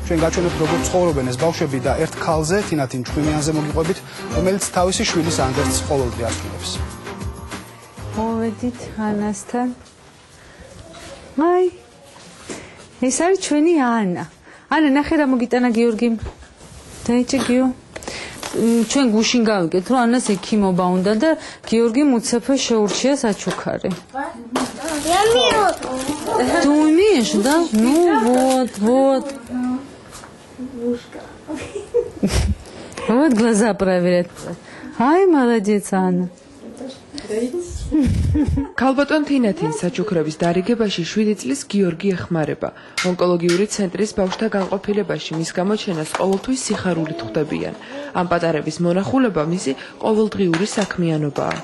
ჩვენ გაჩვენებთ, როგორ ცხოვრობენ ეს ბავშვები და ერთ ქალზე, თინათინ ჩხვიმიანზე მოგიყვებით, რომელიც თავისი შვილის ანდერძს ყოველდღე ასრულებს. მოვედით ანასთან. აი, ეს არის ჩვენი ანა. ანა, ნახე რა მოგიტანა გიორგიმ. დაიჭე გიო. ჩვენ გუშინ გავიგეთ, რომ ანას ექიმობა უნდა და გიორგი მუცაფე შეურჩია საჩუქარი. Ты умеешь, да? Ну вот. Вот глаза проверять. Ай, молодец, Анна. ქალბატონ თინათინ საჩუქრების დარიგებაში 7 წლის გიორგი ეხმარება. ონკოლოგიური ცენტრის ბავშვთა განყოფილებაში მის გამოჩენას ყოველთვის სიხარულით ხვდებიან. ამ პატარების მონახულება მისი ყოველდღიური საქმიანობაა.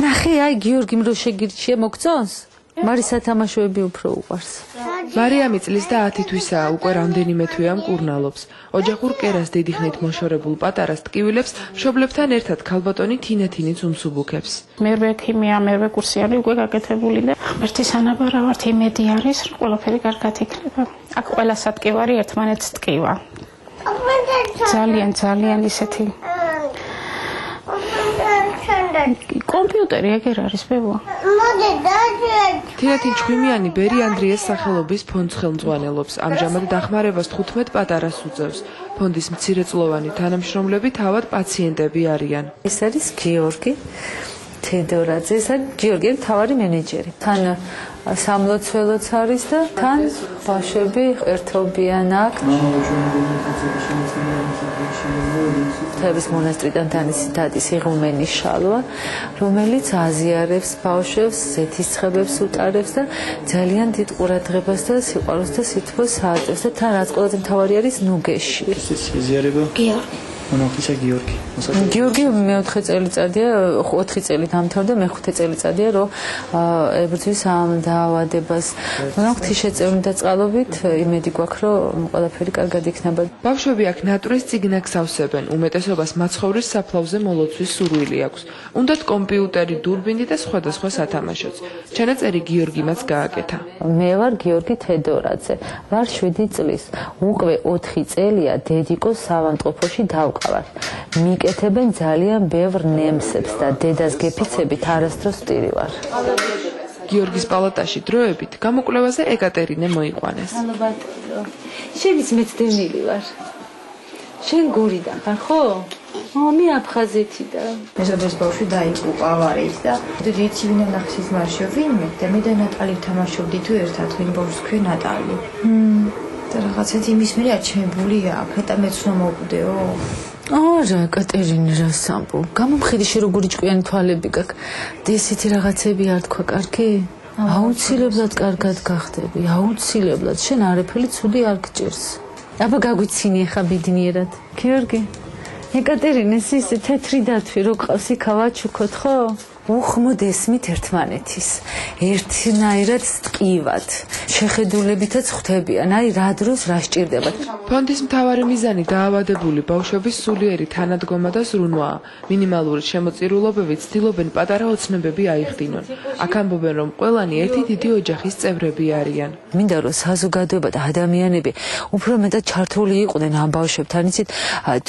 ნახე, აი გიორგიმ რო შეგირჩია მოგწონს? მარი სათამაშოები უფრო უყვარს. მარიამი წლის და 10 თვისაა, უკვე რამდენიმე თვეა მკურნალობს. ოჯახურ კერას დიდი ხნით მოშორებულ პატარას ტკივილებს მშობლებთან ერთად ქალბატონი თინათინიც უმსუბუქებს. მერვე ქიმია, მერვე კურსიანი უკვე გაკეთებული და ღმერთის ანაბარა ვართ, იმედი არის, რომ ყველაფერი კარგად იქნება. აქ ყველა სატკივარი ერთმანეთს ტკივა. ძალიან ისეთი კომპიუტერი ეგერ არის ბებო. თინათინ ჩხვიმიანი ბერი ანდრიეს სახელობის ფონდს ხელმძღვანელობს. ამჟამად დახმარებას 15 პატარას უწევს. ფონდის მცირეწლოვანი თანამშრომლები თავად პაციენტები არიან. ეს არის გიორგი თედორაძე, ეს არის გიორგი თავარი მენეჯერი. თან სამლოცველოც არის და თან ბავშვები ერთობიან აქ. თების მონასტრიდან თანისი დადის იღუმენი შალვა, რომელიც აზიარებს ბავშვებს, ზეთისხებებს უტარებს და ძალიან დიდ ყურადღებას და სიყვარულს და სითბოს ააწევს და თან რაც ყველაზე მთავარი არის ნუგეში. იზიარება? გიორგი. მონახისა გიორგი. გიორგი მე-4 წელიწადია, 4 წელი დამთავრდა, მე-5 წელიწადია, რომ ებრძვის ამ დაავადებას. მაგრამ ღვთისმშეწევნით და წყალობით იმედი გვაქვს, რომ ყველაფერი კარგად იქნება. ბავშვები აქ ნატვრის წიგნაკს ავსებენ, უმეტესობას მაცხოვრის საფლავზე მოლოცვის სურვილი აქვს. უნდათ კომპიუტერი, დურბინი და სხვადასხვა სათამაშოც. ჩანაწერი გიორგიმაც გააკეთა. მე ვარ გიორგი თედორაძე, ვარ 7 წლის. უკვე 4 წელია დედიკოს საავადმყოფოში დავყავარ. მიკე იკეთებენ ძალიან ბევრ ნემსებს და დედას გეფიცებით არასდროს ვტირი ვარ. გიორგის პალატაში დროებით გამოკვლევაზე ეკატერინე მოიყვანეს. შენის მეცდემილი ვარ. შენ გორიდან ხარ, ხო? მე აფხაზეთიდან. მეზობლის ბავშვი დაიწყო ავარიით და დედიცი ვინ ნახის მარშო ვინმე და მე და ნატალი თამაშობდით თუ ერთად ვინ ბავშვს ქვია ნატალი. და რაღაცეთ იმის მერე აჩემებულია, ხეტა მეც უნდა მოვკვდეო. არა, კატერინე, რა სამბო. გამომხედი შე როგორი ჭკვიანი თვალები გაქვს. და ესეთი რაღაცები არ თქვა, კარგი? აუცილებლად კარგად გახდები, აუცილებლად. შენ არაფერი ცუდი არ გჭირს. აბა გაგვიცინი ხა ბედნიერად. გიორგი, ეკატერინეს ის თეთრი დათვი რო ყავს იქა ვაჩუქოთ, ხო? უხმოდ ესმით ერთმანეთის. ერთნაირად ტკივად. შეხედულებითაც ხვდებიან, აი რა დროს რა სჭირდებათ. ფონდის მთავარი მიზანი დაავადებული ბავშვების სულიერი თანადგომა და ზრუნვაა. მინიმალური შემოწირულობები ცდილობენ პატარა ოცნებები აიხდინონ. აქ ამბობენ, რომ ყველანი ერთი დიდი ოჯახის წევრები არიან. მინდა რომ საზოგადოება და ადამიანები უფრო მეტად ჩართული იყვნენ ამ ბავშვებთან, იცით,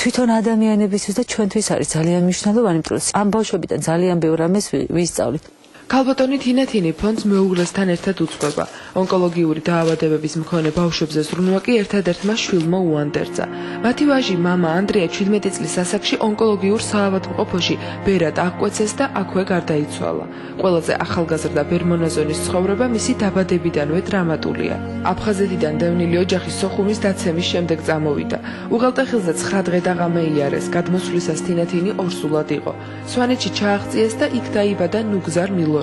თვითონ ადამიანებისთვის და ჩვენთვის არის ძალიან მნიშვნელოვანი, იმიტომ რომ ამ ბავშვებიდან ძალიან ბევრ ამას ვისწავლით. ქალბატონი თინათინი ფონდს მეუღლესთან ერთად უძღვება. ონკოლოგიური დაავადებების მქონე ბავშვებზე ზრუნვა კი ერთადერთმა შვილმა უანდერძა. მათი ვაჟი მამა ანდრია 17 წლის ასაკში ონკოლოგიურ საავადმყოფოში ბერად აღკვეცეს და აქვე გარდაიცვალა. ყველაზე ახალგაზრდა ბერმონაზონის ცხოვრება მისი დაბადებიდანვე დრამატულია. აფხაზეთიდან დევნილი ოჯახი სოხუმის დაცემის შემდეგ წამოვიდა. უღელტეხილზე 9 დღე დაღამეიარეს, გადმოსვლისას თინათინი ორსულად იყო. სვანეთში ჩააღწიეს და იქ დაიბადა ნუგზარ მილორავა.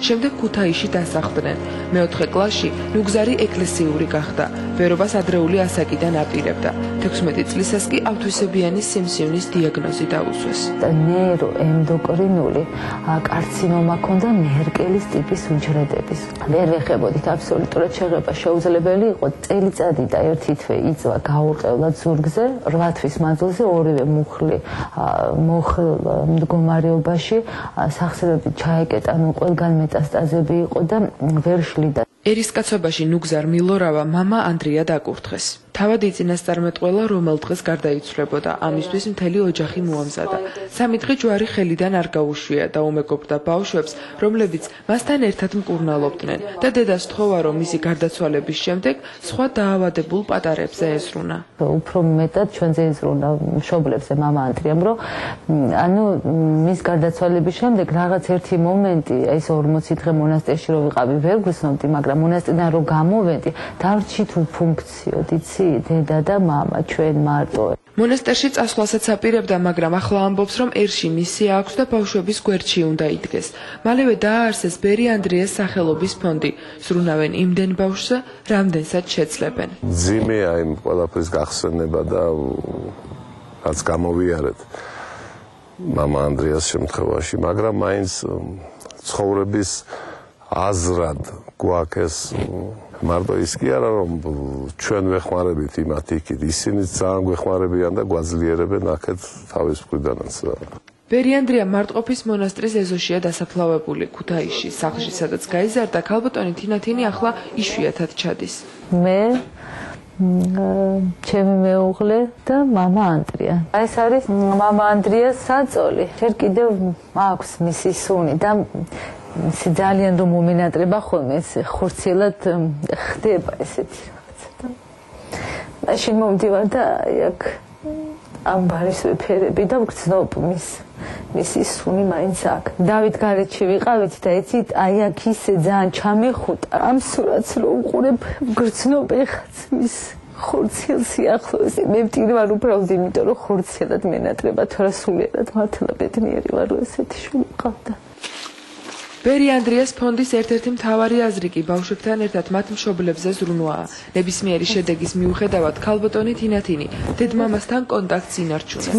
შემდეგ ქუთაისში დასახლდნენ. მეოთხე კლასში ნუგზარი ეკლესიური გახდა. ბერობას ადრეული ასაკიდან აპირებდა. 16 წლისას კი ავთვისებიანი სიმსივნის დიაგნოზი დაუსვეს. ნეიროენდოკრინული კარცინომა ჰქონდა მერკელის ტიპის უჯრედების. ვერ ვეხებოდით აბსოლუტურად შეღება შეუძლებელი იყო წელიწადი და ერთი თვე იწვა გაურყევლად ზურგზე 8 თვის მანძილზე ორივე მუხლი მდგომარეობაში სახსრებით ჩაეკეტა, ყველგან მეტასტაზები იყო და ვერ შლიდა. ერისკაცობაში ნუგზარ მილორავა მამა ანდრია დაკურთხეს. თავად იწინასწარმეტყველა რომელ დღეს გარდაიცვლებოდა, ამისთვის მთელი ოჯახი მოამზადა. 3 დღე ჯვარი ხელიდან არ გაუშვია და უმეგობრდა ბავშვებს, რომლებიც მასთან ერთად მკურნალობდნენ და დედას თხოვა, რომ მისი გარდაცვალების შემდეგ სხვა დაავადებულ პატარებზე ეზრუნა. უფრო მეტად ჩვენზე ეზრუნა მშობლებზე მამა ანდრიამ, რომ ანუ მის გარდაცვალების შემდეგ რაღაც ერთი მომენტი, ეს 40 დღე მონასტერში რო ვიყავი, ვერ გვცნობდი, მაგრამ მონასტერიდან რო გამოვედი, დავრჩით უფუნქციოდ, იცი, დედა და მამა ჩვენ მარტო. მონასტერში წასვლასაც აპირებდა, მაგრამ ახლა ამბობს, რომ ერში მისია აქვს და ბავშვების გვერდში უნდა იდგეს. მალევე დააარსეს ბერი ანდრიეს სახელობის ფონდი. ზრუნავენ იმდენ ბავშვზე, რამდენსაც შეძლებენ. ძიმეა იმ ყველაფრის გახსენება და რაც გამოვიარეთ მამა ანდრიას შემთხვევაში, მაგრამ მაინც ცხოვრების აზრად გვაქვს მარტო ის კი არა რომ ჩვენ ვეხმარებით იმათ იქით, ისინიც ძალიან გვეხმარებიან და გვაძლიერებენ აქეთ თავის მხრიდანაც. ბერი ანდრია მარტყოფის მონასტრის ეზოშია დასაფლავებული ქუთაისში, სახლში, სადაც გაიზარდა, ქალბატონი თინათინი ახლა იშვიათად ჩადის. მე ჩემი მეუღლე და მამა ანდრია. ეს არის მამა ანდრიას საწოლი. ჯერ კიდევ აქვს მისი სუნი და ძალიან რომ მომენატრება ხოლმე ეს ხორციელად ხდება ესეთი რაღაცა და მაშინ მომდივარ და აქ ამბარის ვეფერები და ვგრძნობ მისი სუნი მაინც აქ. დავით გარეთში ვიყავით და იცით, აი აქ ისე ძალიან ჩამეხუტა ამ სურათს რო უყურებ, ვგრძნობ ეხაც მის ხორციელ სიახლოვეს. მე ვტირი ვარ უბრალოდ იმიტომ რომ ხორციელად მენატრება, თორე სულიერად მართლა ბედნიერი ვარ რომ ესეთი შვილი მყავდა. ბერი ანდრიას ფონდის ერთ-ერთი მთავარი აზრი კი ბავშვებთან ერთად მათ მშობლებზე ზრუნვაა. ნებისმიერი შედეგის მიუხედავად ქალბატონი თინათინი დედმამასთან კონტაქტს ინარჩუნებს.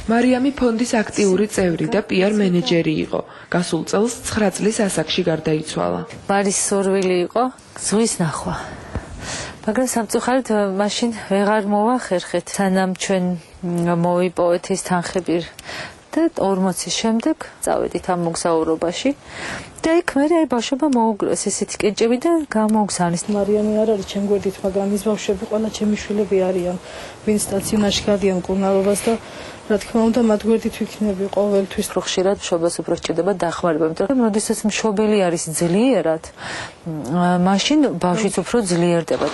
მარიამი ფონდის აქტიური წევრი და პიარ მენეჯერი იყო. გასულ წელს 9 წლის ასაკში გარდაიცვალა. ბარის სორვილი იყო, ზღვის ნახვა. მაგრამ სამწუხაროდ მაშინ ვეღარ მოვახერხეთ, სანამ ჩვენ მოვიპოვეთ ის თანხები, და 40-ის შემდეგ წავედით ამ მოგზაურობაში. და იქ მე ბავშვობა მოუგრეს ესეთი კენჭები და გამოგზავნეს. მარიამი არ არის ჩემ გვერდით, მაგრამ ის ბავშვები ყველა ჩემი შვილები არიან, ვინც სტაციონარში გადიან მკურნალობას და რა თქმა უნდა მათ გვერდით ვიქნები ყოველთვის. რო ხშირად მშობელს უფრო სჭირდება დახმარება, იმიტომ რომ როდესაც მშობელი არის ძლიერად, მაშინ ბავშვიც უფრო ძლიერდება.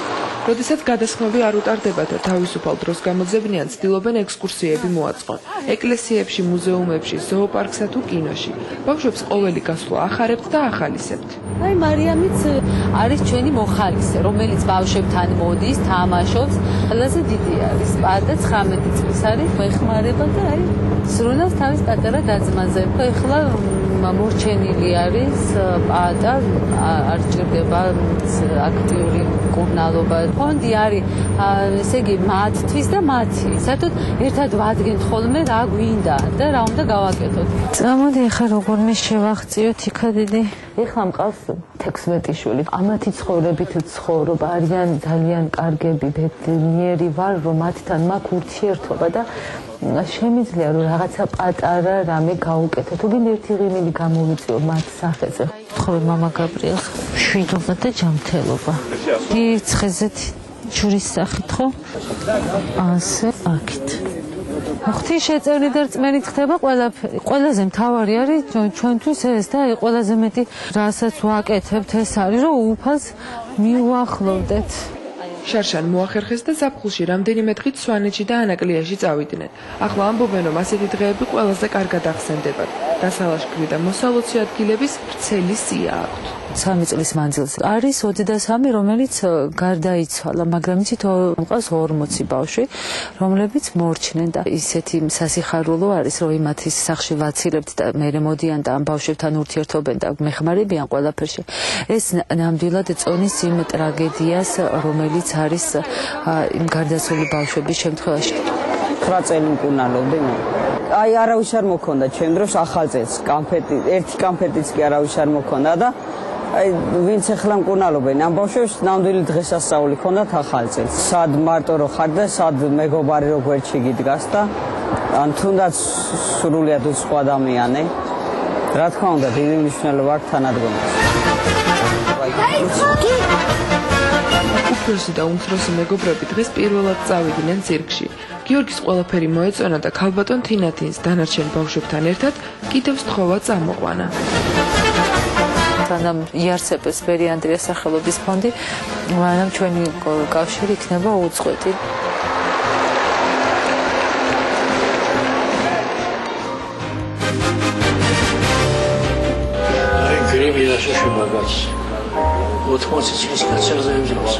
როდესაც გადასხმები არ უტარდება და თავისუფალ დროს გამოძებნიან, ცდილობენ ექსკურსიები მოაწყონ. ეკლესიებში, მუზეუმებში, ზოოპარკსა თუ კინოში. ბავშვებს ყოველი გასვლა ახარებთ და ახალისებთ. აი მარიამიც არის ჩვენი მოხალისე, რომელიც ბავშვებთან მოდის, თამაშობს. ყველაზე დიდი არის. პატა 19 წლის არის, მეხმარება და აი სრულავს თავის პატარა და-ძმაზე. ეხლა მორჩენილი არის პატა, არ ჭირდება აქტიური მკურნალობა. ფონდი არის ესე იგი მათთვის და მათი. საერთოდ ერთად ვადგენთ ხოლმე რა გვინდა და რა უნდა გავაკეთოთ. წამოდი ახლა როგორ მე შევაღწიოთ იქა დიდი. ეხლა მყავს 16 შვილი. ამათი ცხოვრებით ცხოვრობ, არიან ძალიან კარგები, ბედნიერი ვარ, რომ მათთან მაქვს ურთიერთობა და შემიძლია რომ რაღაცა პატარა რამე გავუკეთო. თუ გინდა ერთი ღიმილი გამოვიწიო მათ სახეზე. ხოლმე მამა გაბრიელ შვიდობა და ჯანმრთელობა. დირცხეზეთ ჯვრის სახით ხო? ასე აქეთ. ღვთის შეწევრი და რწმენით ხდება ყველაფერი. ყველაზე მთავარი არის ჩვენთვის ეს და ყველაზე მეტი რასაც ვაკეთებთ ეს არის რომ უფალს მიუახლოვდეთ. შარშან მოახერხეს და ზაფხულში რამდენიმე დღით სვანეთში და ანაკლიაში წავიდნენ. ახლა ამბობენ, რომ ასეთი დღეები ყველაზე კარგად ახსენდებათ. დასალაშქრი და მოსალოცი ადგილების ვრცელი სია აქვთ. 3 წლის მანძილზე არის 23, რომელიც გარდაიცვალა, მაგრამ იცით მყავს 40 ბავშვი, რომლებიც მორჩნენ და ისეთი სასიხარულო არის, რომ იმათის სახში ვაცირებთ და მე მოდიან და ამ ბავშვებთან ურთიერთობენ და მეხმარებიან ყველაფერში. ეს ნამდვილად წონის იმ ტრაგედიას, რომელიც არის იმ გარდაცვლილი ბავშვების შემთხვევაში. 9 წელი მკურნალობდი მე. აი არავის არ მოქონდა ჩემ დროს ახალწელს კამფეტი, ერთი კამფეტიც კი არავის არ მოქონდა და აი ვინც ახლა მკურნალობენ ამ ბავშვებს ნამდვილი დღესასწაული ქონდათ ახალწელს. სად მარტო რო ხარ და სად მეგობარი რო გვერდში გიდგას და ან თუნდაც სრულიად უცხო ადამიანი. რა თქმა უნდა დიდი მნიშვნელობა აქვს თანადგომას. უფროსი და უმცროსი მეგობრები დღეს პირველად წავიდნენ ცირკში. გიორგის ყველაფერი მოეწონა და ქალბატონ თინათინს დანარჩენ ბავშვებთან ერთად კიდევ სთხოვა წამოყვანა. სანამ იარსებებს ბერი ანდრიას სახელობის ფონდი, მანამ ჩვენი კავშირი იქნება უწყვეტი. აი გრიმი რაშუში მაგაც 80 წლის კაცებზე ემზროს.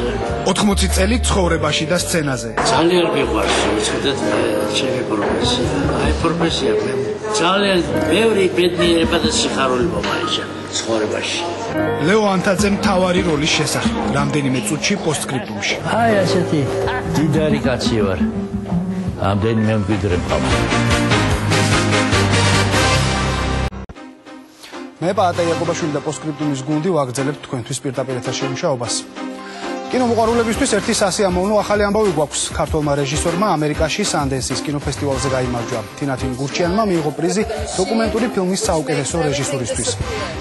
80 წელი ცხოვრებაში და სცენაზე. ძალიან მიყვარს, ვიცოდეთ, ჩემი პროფესია. აი პროფესია მე ძალიან ბევრი ბედნიერება და სიხარული მომაიჭა ცხოვრებაში. ლეო ანთაძემ მთავარი როლის შესახებ რამდენიმე წუთში პოსტსკრიპტუმში. აი ასეთი დიდარი კაცი ვარ. ამდენი მემკვიდრე მყავს. მე პაატა იაკობაშვილი და პოსტსკრიპტუმის გუნდი ვაგრძელებთ თქვენთვის პირდაპირ ეთერში მუშაობას. კინომოყვარულებისთვის ერთი სასიამოვნო ახალი ამბავი გვაქვს. ქართველმა რეჟისორმა ამერიკაში სანდენსის კინოფესტივალზე გაიმარჯვა. თინათინ გურჩიანმა მიიღო პრიზი დოკუმენტური ფილმის საუკეთესო რეჟისურისთვის.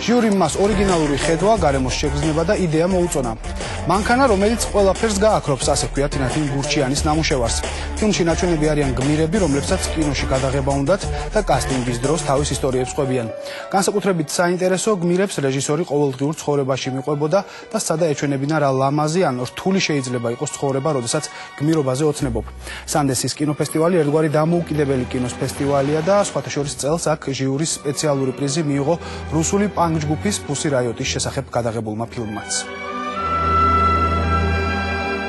ჟიურიმ მას ორიგინალური ხედვა, გარემოს შეგრძნება და იდეა მოუწონა. მანქანა, რომელიც ყველაფერს გააქრობს, ასე ქვია თინათინ გურჩიანის ნამუშევარს. ფილმში ნაჩვენები არიან გმირები, რომლებსაც კინოში გადაღება უნდათ და კასტინგის დროს თავის ისტორიებს ყვებიან. განსაკუთრებით საინტერესო გმირებს რეჟისორი ყოველდღიურ ცხოვრებაში მიყვებოდა და სცადა ეჩვენებინა რა ლამაზი ან რთული შეიძლება იყოს ცხოვრება, როდესაც გმირობაზე ოცნებობ. სანდენსის კინოფესტივალი ერთგვარი დამოუკიდებელი კინოს ფესტივალია და სხვათა შორის წელს აქ ჟიურის სპეციალური პრიზი მიიღო რუსული პანკ ჯგუფის Pussy Riot-ის შესახებ გადაღებულმა ფილმმაც.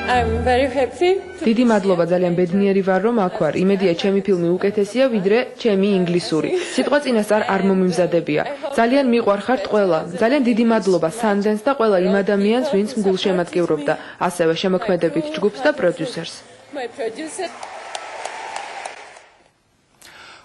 I'm very happy. დიდი მადლობა, ძალიან ბედნიერი ვარ, რომ აქ ვარ. იმედია, ჩემი ფილმი უკეთესია, ვიდრე ჩემი ინგლისური. სიტყვა წინასწარ არ მომიმზადებია. ძალიან მიყვარხართ ყველა. ძალიან დიდი მადლობა Sundance და ყველა იმ ადამიანს, ვინც მგულშემატკივრობდა, ასევე შემოქმედებით ჯგუფს და პროდიუსერს.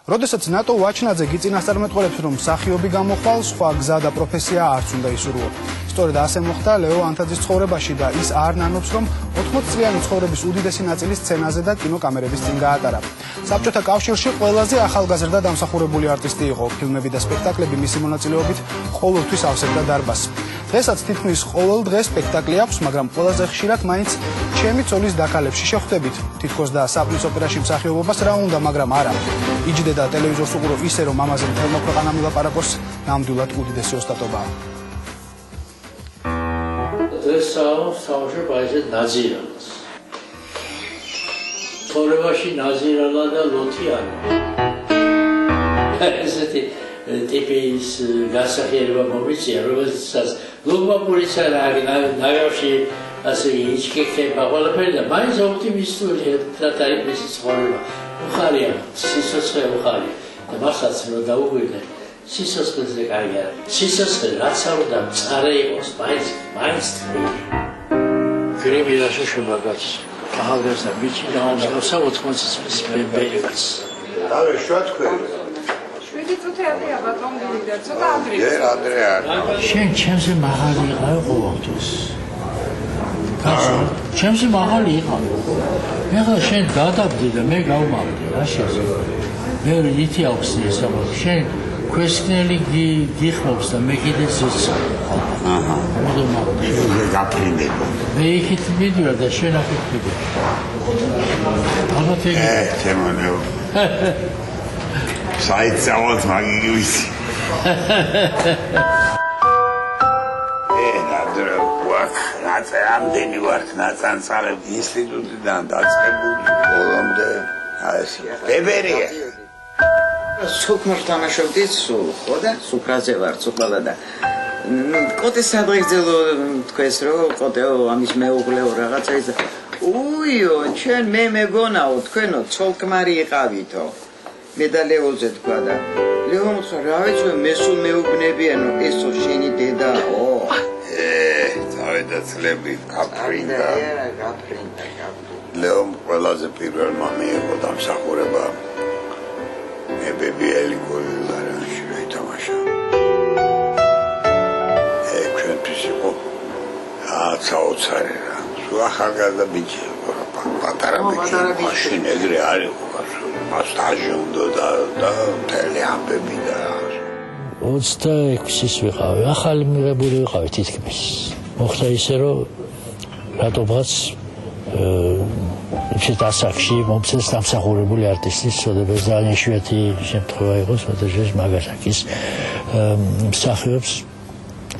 როდესაც ნატო ვაჩნაძე გიწინასწარმეტყველებს, რომ მსახიობი გამოხვალ, სხვა გზა და პროფესია არც უნდა ისურვო. სწორედ ასე მოხდა ლეო ანთაძის ცხოვრებაში და ის არ ნანობს, რომ 80 წლიანი ცხოვრების უდიდესი ნაწილი სცენაზე და კინოკამერების წინ გაატარა. საბჭოთა კავშირში ყველაზე ახალგაზრდა დამსახურებული არტისტი იყო. ფილმები და სპექტაკლები მისი მონაწილეობით ყოველთვის ავსებდა დარბაზს. დღესაც თითქმის ყოველ დღეს სპექტაკლი აქვს, მაგრამ ყველაზე ხშირად მაინც ჩემი ცოლის დაკალებში შეხვდებით. თითქოს და საპნის ოპერაში მსახიობობას რა უნდა, მაგრამ არა. იჯდე და ტელევიზორს უყურებ ისე, რომ ამაზე მთელმა ქვეყანამ ილაპარაკოს, ნამდვილად უდიდესი ოსტატობაა. დღეს საუბარია ბაიზე ნაზირალას. ცხოვრებაში ნაზირალა და ლოთიანი. ესეთი ტიპის გასახიერება მომიწია, რომელსაც ლუგმაპურის ნაგავში ასე იჩქექება ყველაფერი და მაინც ოპტიმისტური თათარი მისი ცხოვრება. უხარია, სიცოცხლე უხარია და მასაც რომ დაუღვიდე სიცოცხლეზე კარგი არა. სიცოცხლე რაც არ უნდა მწარე იყოს, მაინც თბილი. გრები და შეშებაგაც ახალგაზრდა ბიჭი დაამსგავსა 80 წლის ბებიაც. დავე შუა თქვენ. 7 წუთია ბატონ გიდა, ცოტა ადრე. ადრე. შენ ჩემზე მაღალი იყავი ყოველთვის. ჩემზე მაღალი იყავი. ეხლა შენ გადაბდი და მე გავმავდი რა შეიძლება. მე რითი აქვს ესა შენ ქვესკნელი გიხმობს და მე კიდე ზეცი. აჰა. მე გაფრინდება. მე იქით მიდივარ და შენ აქეთ მიდივარ. ალბათ ეგ. თემონო. საიცავთ მაგივის. ამდენი ვართ ნაცანცალებ ინსტიტუტიდან დაწყებული ბოლომდე ასე ბებერია სულ თამაშობდით სულ ხო და სუფრაზე ვარ სუფრალა და კოტე საბრიგძელო თქვენს რომ კოტეო ამის მეუღლეო რაღაცა ის უიო ჩვენ მე მეგონაო თქვენო ცოლკმარი იყავითო მე და ლეოზე თქვა და ლეომ ხა რა ვიცი მე სულ მეუბნებიანო ესო შენი დედაო და წლები გაფრინდა. ლეომ ყველაზე პირველმა მიიღო დამსახურება. მე ბებიელი გოლარანში ვეთამაშა. ჩვენთვის იყო საოცარი რა. სულ ახალგაზრდა ბიჭი იყო რა. პატარა ბიჭი. მაშინ ეგრე არ იყო. სტაჟი უნდა და მთელი ამბები და 26-ის ვიყავი. ახალი მიღებული ვიყავი თითქმის. მოხდა ისე რომ რატომღაც ისეთ ასაკში მომწეს დამსახურებული არტისტის წოდება ძალიან იშვიათი შემთხვევა იყო სოდეჟეს მაგასაკის მსახიობს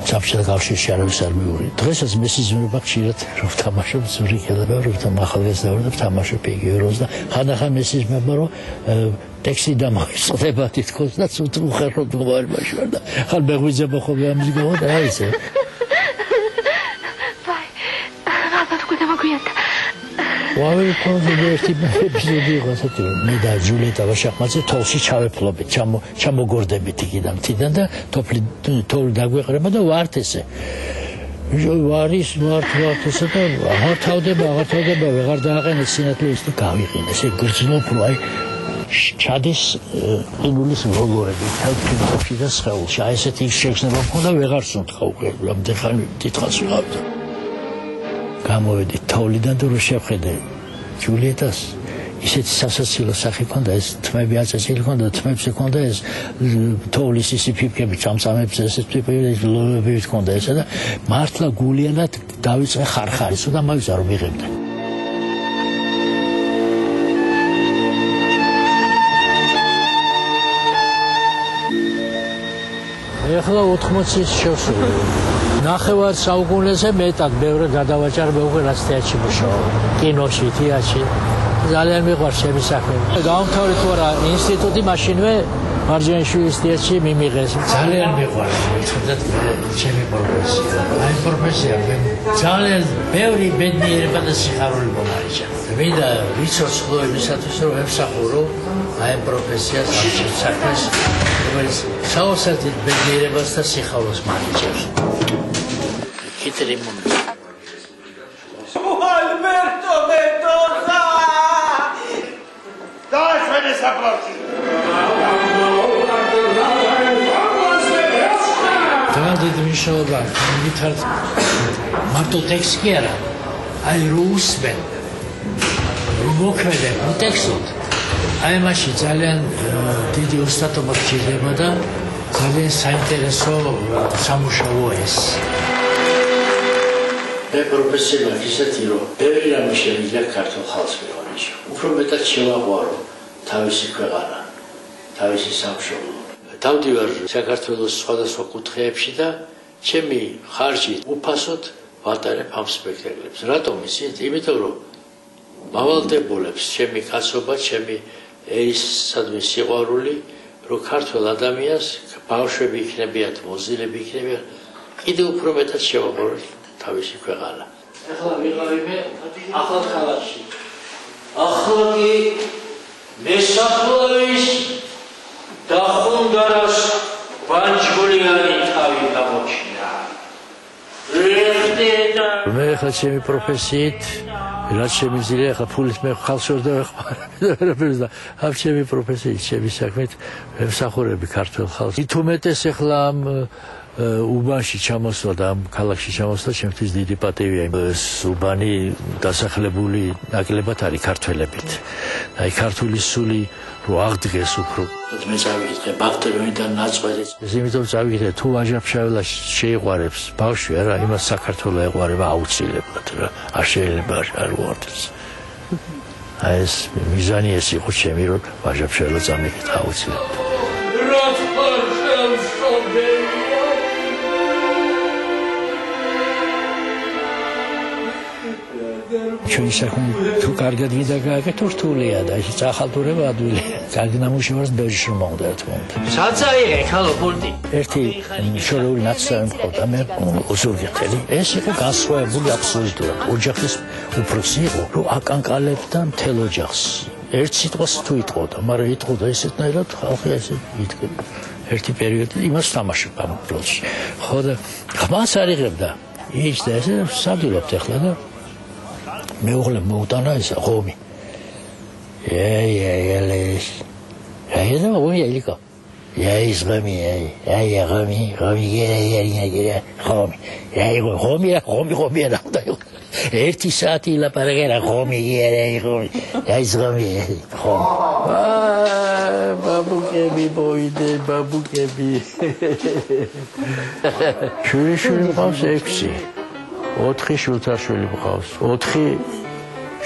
საბჭოთა კავშირში არავის არ მიუღია. დღესაც მესიზმრება ხშირად რომ ვთამაშობ ზურიქელება რომ ახალგაზრდა ვარ და ვთამაშობ იგივე და ხანდახან მესიზმრება რომ ტექსტი დამოწდება თითქოს და ცუდ უხერხოდ მოვარიმაში ვარ და ხან მეღვიძება ხოლმე ამის გამო და რა ისე ვავი კონდე ერთი ეპიზოდი იყო ასეთი მე და ჯულიეტა ვაშახმაძე თოლში ჩავეფლობით ჩამოგორდებით იქიდან თიდან და თოლი დაგვეყრება და ვართ ესე ვართ ესე და აღართავდება ვეღარ დააყენეს სინათლეს და გავიყინე ესე გრძნობ აი ჩადის ყინულის როლოები თავში და სხეულში აი ესეთი შეგრძნება მქონდა ვეღარ სუნთქა უკვე რამდენი ხანი დიდხანს ვიყავდი გამოვედი თოვლიდან და რო შევხედე ჯულიეტას ისეთი სასაცილო სახე ჰქონდა ეს თმები აწესილი ჰქონდა თმებზე ჰქონდა ეს თოვლის ისი ფიფკები ჩამწამებს ესეთ ტიპები ლოები ჰქონდა ესა და მართლა გულიანად დავიწყე ხარხარის და მაგზა რომ მიღებდა ეხლა 80-ის შევსული ნახევარ საუკუნეზე მეტად ბევრი გადავაჭარ მეუღლე რაც თეატრში მუშაობ კინოში თეატრში ძალიან მიყვარს ჩემი საქმე დაამთავრე თუ არა ინსტიტუტი მაშინვე მარჯანიშვილის თეატრში მიმიღეს ძალიან მიყვარს თუნდაც ჩემი პროფესია აი პროფესია ძალიან ბევრი ბედნიერება და სიხარული მომარიჭა მინდა ვიცოს ხლოებისათვის რომ ემსახურო აი პროფესიას საქმეს რომელიც საოცრად ბედნიერებას და სიხარულს მარიჭებს Chitrimo. Alberto Mendoza! Dai, fai dei saplotti! დიდი მნიშვნელობა ვითართ მარტო ტექსტი კი არა, აი რო უსმენ, რო მოქმედებ ტექსტად, აი მაშინ ძალიან დიდი ოსტატობა გჭირდება და ძალიან საინტერესო სამუშაოა ეს. მე პროფესია ისეთი რომ ბევრი რამე შემიძლია ქართულ ხალხს მიყოლეში. უფრო მეტად შევაყვარო თავისი ქვეყანა, თავისი სამშობლო. დავდივარ საქართველოს სხვადასხვა კუთხეებში და ჩემი ხარჯი უფასოდ ვატარებ ამ სპექტაკლებს. რატომ ისიც? იმიტომ რომ მავალდებულებს ჩემი კაცობა, ჩემი ერისადმი სიყვარული, რომ ქართულ ადამიანს ბავშვები იქნებიათ, მოზილები იქნებიათ, კიდევ უფრო მეტად შევაყვარო თავისი ქვეყანა. ახლა ვიყავიმე ახალ ქალაქში. ახლა კი მესაფლავის და ხუნდარას ბანჯგულიანი თავი გამოჩინა. მე ხა ჩემი პროფესიით რაც შემიძლია ხა ფულის მე ხალხს ვერ დავეხმარებ და ამ ჩემი პროფესიით ჩემი საქმით ვსახურები ქართულ ხალხს. თუმეტეს ახლა ამ უბანში ჩამოსვლა და ამ ქალაქში ჩამოსვლა ჩემთვის დიდი პატივია. ეს უბანი დასახლებული ნაკლებად არის ქართველებით. აი ქართული სული რო აღდგეს უფრო. მე წავიდე ბაქტეროიდან ნაწყვეტი. ეს იმიტომ წავიდე თუ ვაჟაფშაველა შეიყვარებს ბავშვი არა იმას საქართველოს ეყვარება აუცილებლად რა. არ შეიძლება არ უარდეს. აი ეს მიზანი ეს იყო ჩემი რომ ვაჟაფშაველა წამიკეთ აუცილებლად. ჩვენი საქმე თუ კარგად გიდა გააკეთო რთულია და ის ახალტურება ადვილია. კარგი ნამუშევარს ბევრი შრომა უნდა რა თქმა უნდა. საცაიღე ხალო პულტი. ერთი შორეული ნაცვლად მყავდა მე უსურგეთელი. ეს იყო განსხვავებული აბსოლუტურად. ოჯახის უფროსი იყო რომ აკანკალებდა მთელ ოჯახს. ერთ სიტყვას თუ იტყოდა, მაგრამ იტყოდა ესეთნაირად ხალხი ესე იდგება. ერთი პერიოდი იმას თამაშობდა ამ პროცესში. ხო და ხმას არიღებდა. ის და ესე სადურობთ ახლა და მეუღლე მოუტანა ეს ღომი. ელეს. და ღომი ელიკა. ის ღომი, ღომი გერა, ღომი რა და ერთი საათი ლაპარაკერა ღომი გერა, ის ღომი. ბაბუკები ბოიდე, ბაბუკები. შვილიშვილი მყავს 6. 4 შვილთაშვილი მყავს, 4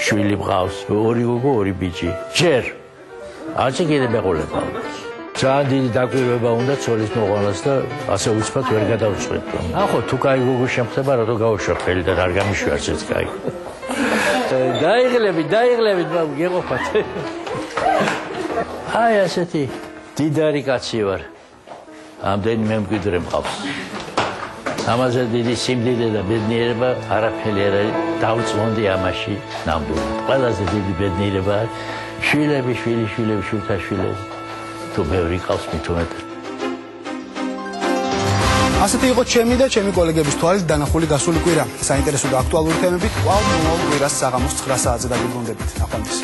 შვილი მყავს, 2 გოგო, 2 ბიჭი. ჯერ არც კიდე მეყოლება. ძალიან დიდი დაკვირვება უნდა ცოლის მოყვანას და ასე უცბად ვერ გადავწყვეტ. ახო თუ კაი გოგო შემხდება, რატო გავუშვა ხელი და არ გამიშვი არც ეს კაი. დაიღლებით, მაგრამ გეყოფათ. აი ასეთი დიდარი კაცი ვარ. ამდენი მემკვიდრე მყავს. ამაზე დიდი სიმდიდრე და ბედნიერება არაფერი არ არის. დავწმუნდი ამაში ნამდვილად. ყველაზე დიდი ბედნიერება შვილები, შვილიშვილები, შვილთაშვილები. თუ ბევრი ყავს მით უმეტეს. ასეთი იყო ჩემი და ჩემი კოლეგების თვალით დანახული გასული კვირა. საინტერესო და აქტუალური თემებით კვლავ მომავალ კვირას საღამოს 9 საათზე დაგვიბრუნდებით. აყვანდის.